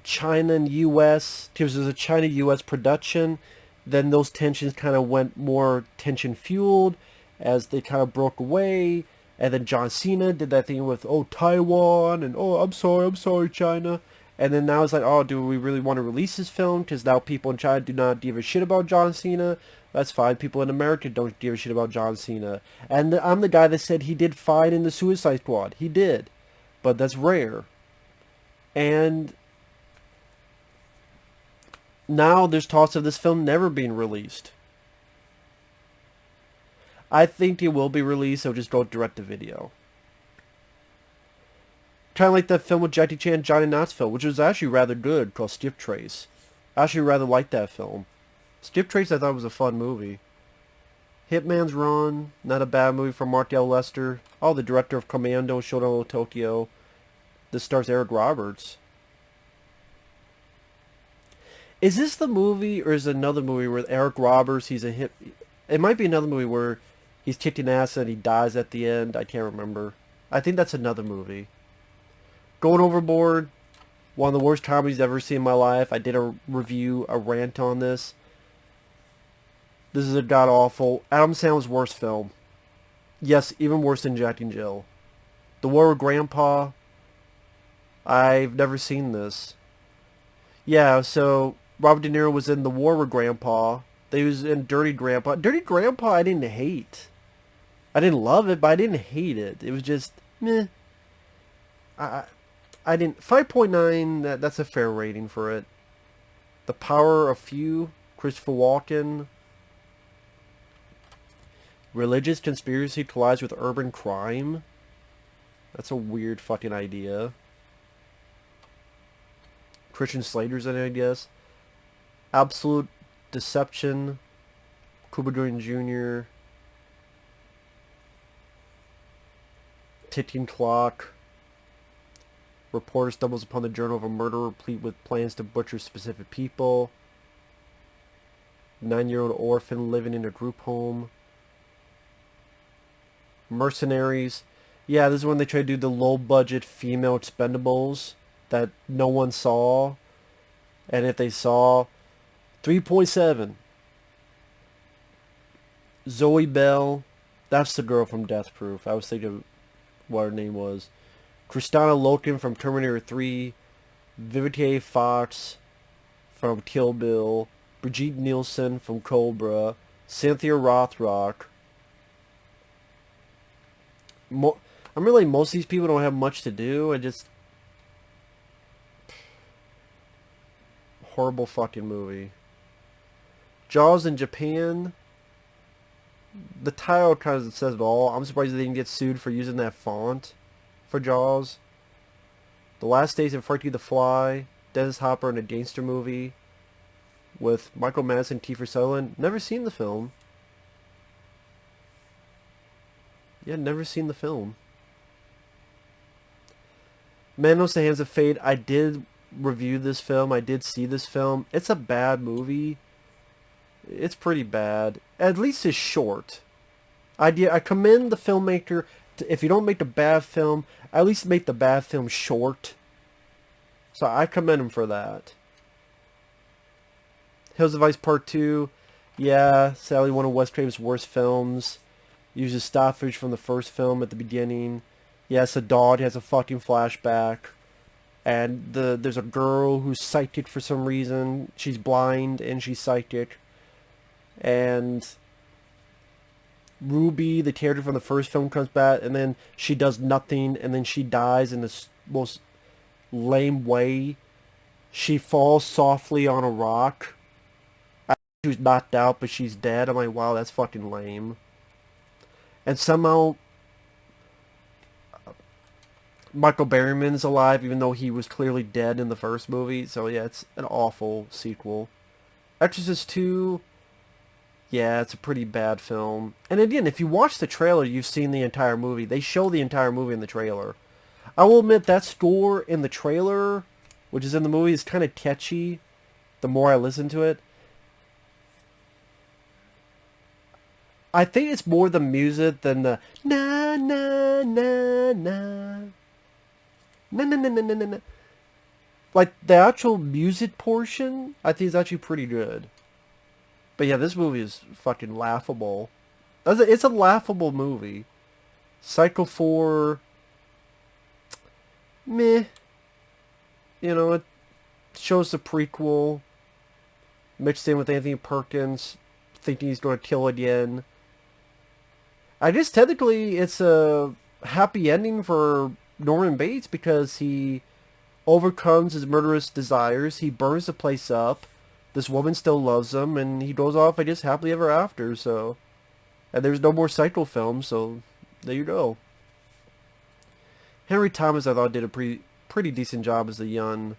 China and US, because there's a China-US production, then those tensions kind of went more tension-fueled as they kind of broke away. And then John Cena did that thing with, Taiwan, and, I'm sorry, China. And then now it's like, do we really want to release this film? Because now people in China do not give a shit about John Cena. That's fine. People in America don't give a shit about John Cena. And I'm the guy that said he did fine in the Suicide Squad. He did. But that's rare. And now there's talks of this film never being released. I think it will be released. It'll just go direct to video. Kind of like that film with Jackie Chan, Johnny Knoxville, which was actually rather good, called Skip Trace. I actually rather liked that film. Skip Trace I thought was a fun movie. Hitman's Run, not a bad movie from Mark L. Lester. Oh, the director of Commando, Shodown Tokyo. This stars Eric Roberts. Is this the movie, or is it another movie where Eric Roberts, he's a hit... It might be another movie where he's kicking ass and he dies at the end. I can't remember. I think that's another movie. Going Overboard, one of the worst comedies I've ever seen in my life. I did a review, a rant on this. This is a god-awful, Adam Sandler's worst film. Yes, even worse than Jack and Jill. The War with Grandpa, I've never seen this. Yeah, so Robert De Niro was in The War with Grandpa. He was in Dirty Grandpa. Dirty Grandpa I didn't hate. I didn't love it, but I didn't hate it. It was just, meh. I didn't... 5.9, that's a fair rating for it. The Power of Few, Christopher Walken. Religious conspiracy collides with urban crime. That's a weird fucking idea. Christian Slater's in it, I guess. Absolute Deception. Cuba Gooding Jr. Ticking Clock. Reporter stumbles upon the journal of a murderer replete with plans to butcher specific people. 9-year-old orphan living in a group home. Mercenaries. Yeah, this is when they try to do the low-budget female Expendables that no one saw. And if they saw, 3.7. Zoe Bell. That's the girl from Death Proof. I was thinking what her name was. Kristanna Loken from Terminator 3. Vivica Fox from Kill Bill. Brigitte Nielsen from Cobra. Cynthia Rothrock. I'm really, most of these people don't have much to do. I just... Horrible fucking movie. Jaws in Japan. The title kind of says it all. I'm surprised they didn't get sued for using that font for Jaws. The Last Days of Frankie the Fly. Dennis Hopper in a gangster movie with Michael Madsen, Kiefer Sutherland. Never seen the film. Yeah, never seen the film. Manos, the Hands of Fate. I did review this film. I did see this film. It's a bad movie. It's pretty bad. At least it's short. I commend the filmmaker. If you don't make the bad film, at least make the bad film short. So I commend him for that. Hills of Ice Part 2. Yeah, sadly one of Wes Craven's worst films. Uses stock footage from the first film at the beginning. Yes, a dog has a fucking flashback. And there's a girl who's psychic for some reason. She's blind and she's psychic. And Ruby, the character from the first film, comes back. And then she does nothing. And then she dies in the most lame way. She falls softly on a rock. She was knocked out, but she's dead. I'm like, wow, that's fucking lame. And somehow Michael Berryman's alive, even though he was clearly dead in the first movie. So yeah, it's an awful sequel. Exorcist 2, yeah, it's a pretty bad film. And again, if you watch the trailer, you've seen the entire movie. They show the entire movie in the trailer. I will admit that score in the trailer, which is in the movie, is kind of catchy the more I listen to it. I think it's more the music than the na na na na na na na na na na. Like the actual music portion, I think is actually pretty good. But yeah, this movie is fucking laughable. It's a laughable movie. Psycho 4, meh. You know, it shows the prequel mixed in with Anthony Perkins thinking he's going to kill again. I guess technically it's a happy ending for Norman Bates because he overcomes his murderous desires. He burns the place up. This woman still loves him, and he goes off, I guess, happily ever after. So, and there's no more Psycho films, so there you go. Henry Thomas, I thought, did a pretty decent job as the young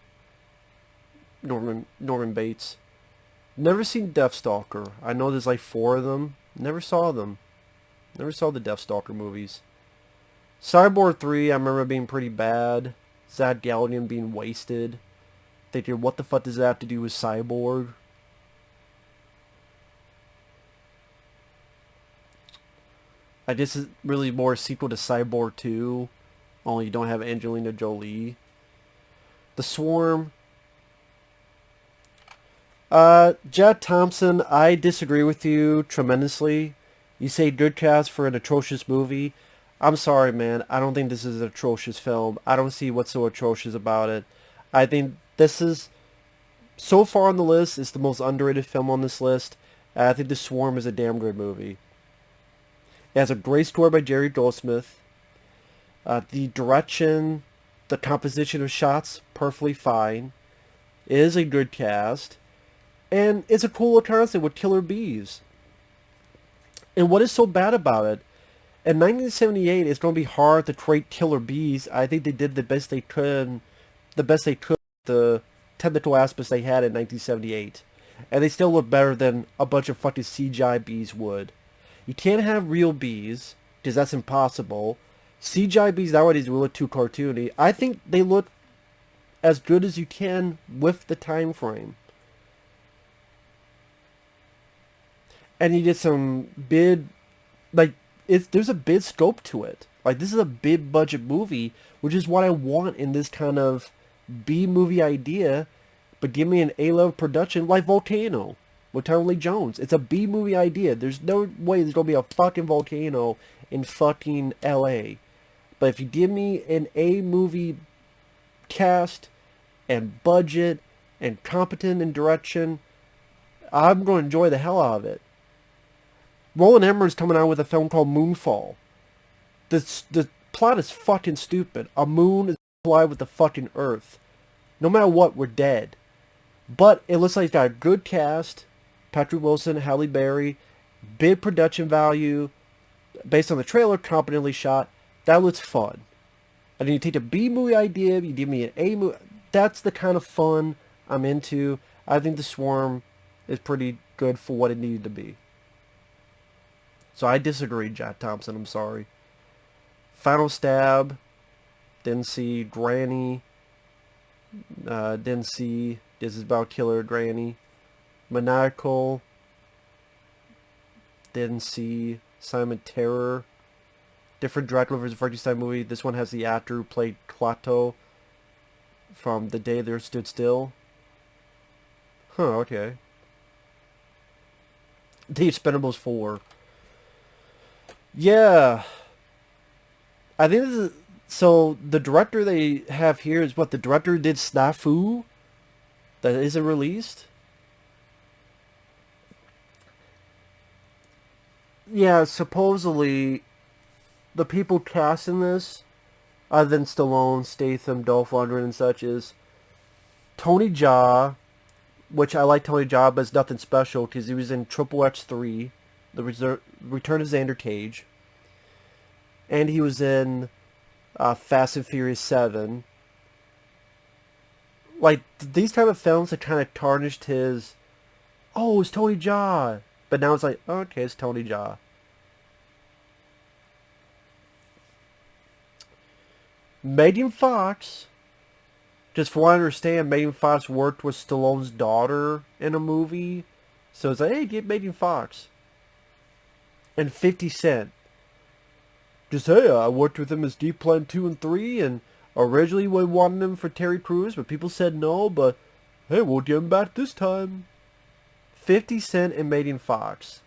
Norman Bates. Never seen Deathstalker. I know there's like 4 of them. Never saw them. Never saw the Deathstalker movies. Cyborg 3, I remember being pretty bad. Zad Galligan being wasted. Thinking, what the fuck does that have to do with Cyborg? I guess it's really more a sequel to Cyborg 2. Only you don't have Angelina Jolie. The Swarm. Judd Thompson, I disagree with you tremendously. You say good cast for an atrocious movie. I'm sorry, man. I don't think this is an atrocious film. I don't see what's so atrocious about it. I think this is, so far on the list, it's the most underrated film on this list. I think The Swarm is a damn good movie. It has a great score by Jerry Goldsmith. The direction, the composition of shots, perfectly fine. It is a good cast. And it's a cool concept with killer bees. And what is so bad about it? In 1978, it's going to be hard to create killer bees. I think they did the best they could. The technical aspects they had in 1978. And they still look better than a bunch of fucking CGI bees would. You can't have real bees, because that's impossible. CGI bees nowadays will look too cartoony. I think they look as good as you can with the time frame. And you get some big, like, there's a big scope to it. Like, this is a big budget movie, which is what I want in this kind of B movie idea. But give me an A-level production like Volcano with Tommy Lee Jones. It's a B movie idea. There's no way there's gonna be a fucking volcano in fucking LA. But if you give me an A movie cast and budget and competent in direction, I'm going to enjoy the hell out of it. Roland Emmerich's coming out with a film called Moonfall. The plot is fucking stupid. A moon is collide with the fucking earth. No matter what, we're dead. But it looks like it's got a good cast. Patrick Wilson, Halle Berry, big production value, based on the trailer, competently shot. That looks fun. And then you take a B movie idea, you give me an A movie. That's the kind of fun I'm into. I think The Swarm is pretty good for what it needed to be. So I disagree, Jack Thompson. I'm sorry. Final Stab. Didn't see. Granny. Didn't see. This is about Killer Granny. Maniacal. Didn't see. Silent Terror. Different Dracula vs. Frankenstein movie. This one has the actor who played Klato from The Day There Stood Still. Huh, okay. The Expendables 4. Yeah. I think this is... So, the director they have here is what? The director did Snafu? That isn't released? Yeah, supposedly, the people casting this, other than Stallone, Statham, Dolph Lundgren, and such, is Tony Jaa, which I like Tony Jaa, but it's nothing special, because he was in Triple X 3, The Return of Xander Cage, and he was in Fast and Furious 7. Like, these type of films that kind of tarnished his, oh, it's Tony Jaa, but now it's like, okay, it's Tony Jaa. Megan Fox, just from what I understand, Megan Fox worked with Stallone's daughter in a movie. So it's like, hey, get Megan Fox. And 50 Cent. Just, hey, I worked with him as Deep Plan 2 and 3, and originally we wanted him for Terry Crews, but people said no, but hey, we'll get him back this time. 50 Cent and Megan Fox.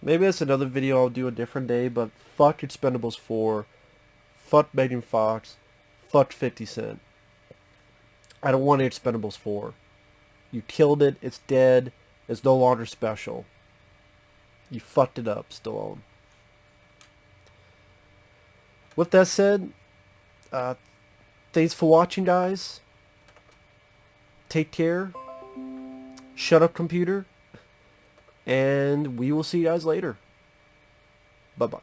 Maybe that's another video I'll do a different day, but fuck Expendables 4. Fuck Megan Fox. Fuck 50 Cent. I don't want Expendables 4. You killed it. It's dead. It's no longer special. You fucked it up, Stallone. With that said, thanks for watching, guys. Take care. Shut up, computer. And we will see you guys later. Bye-bye.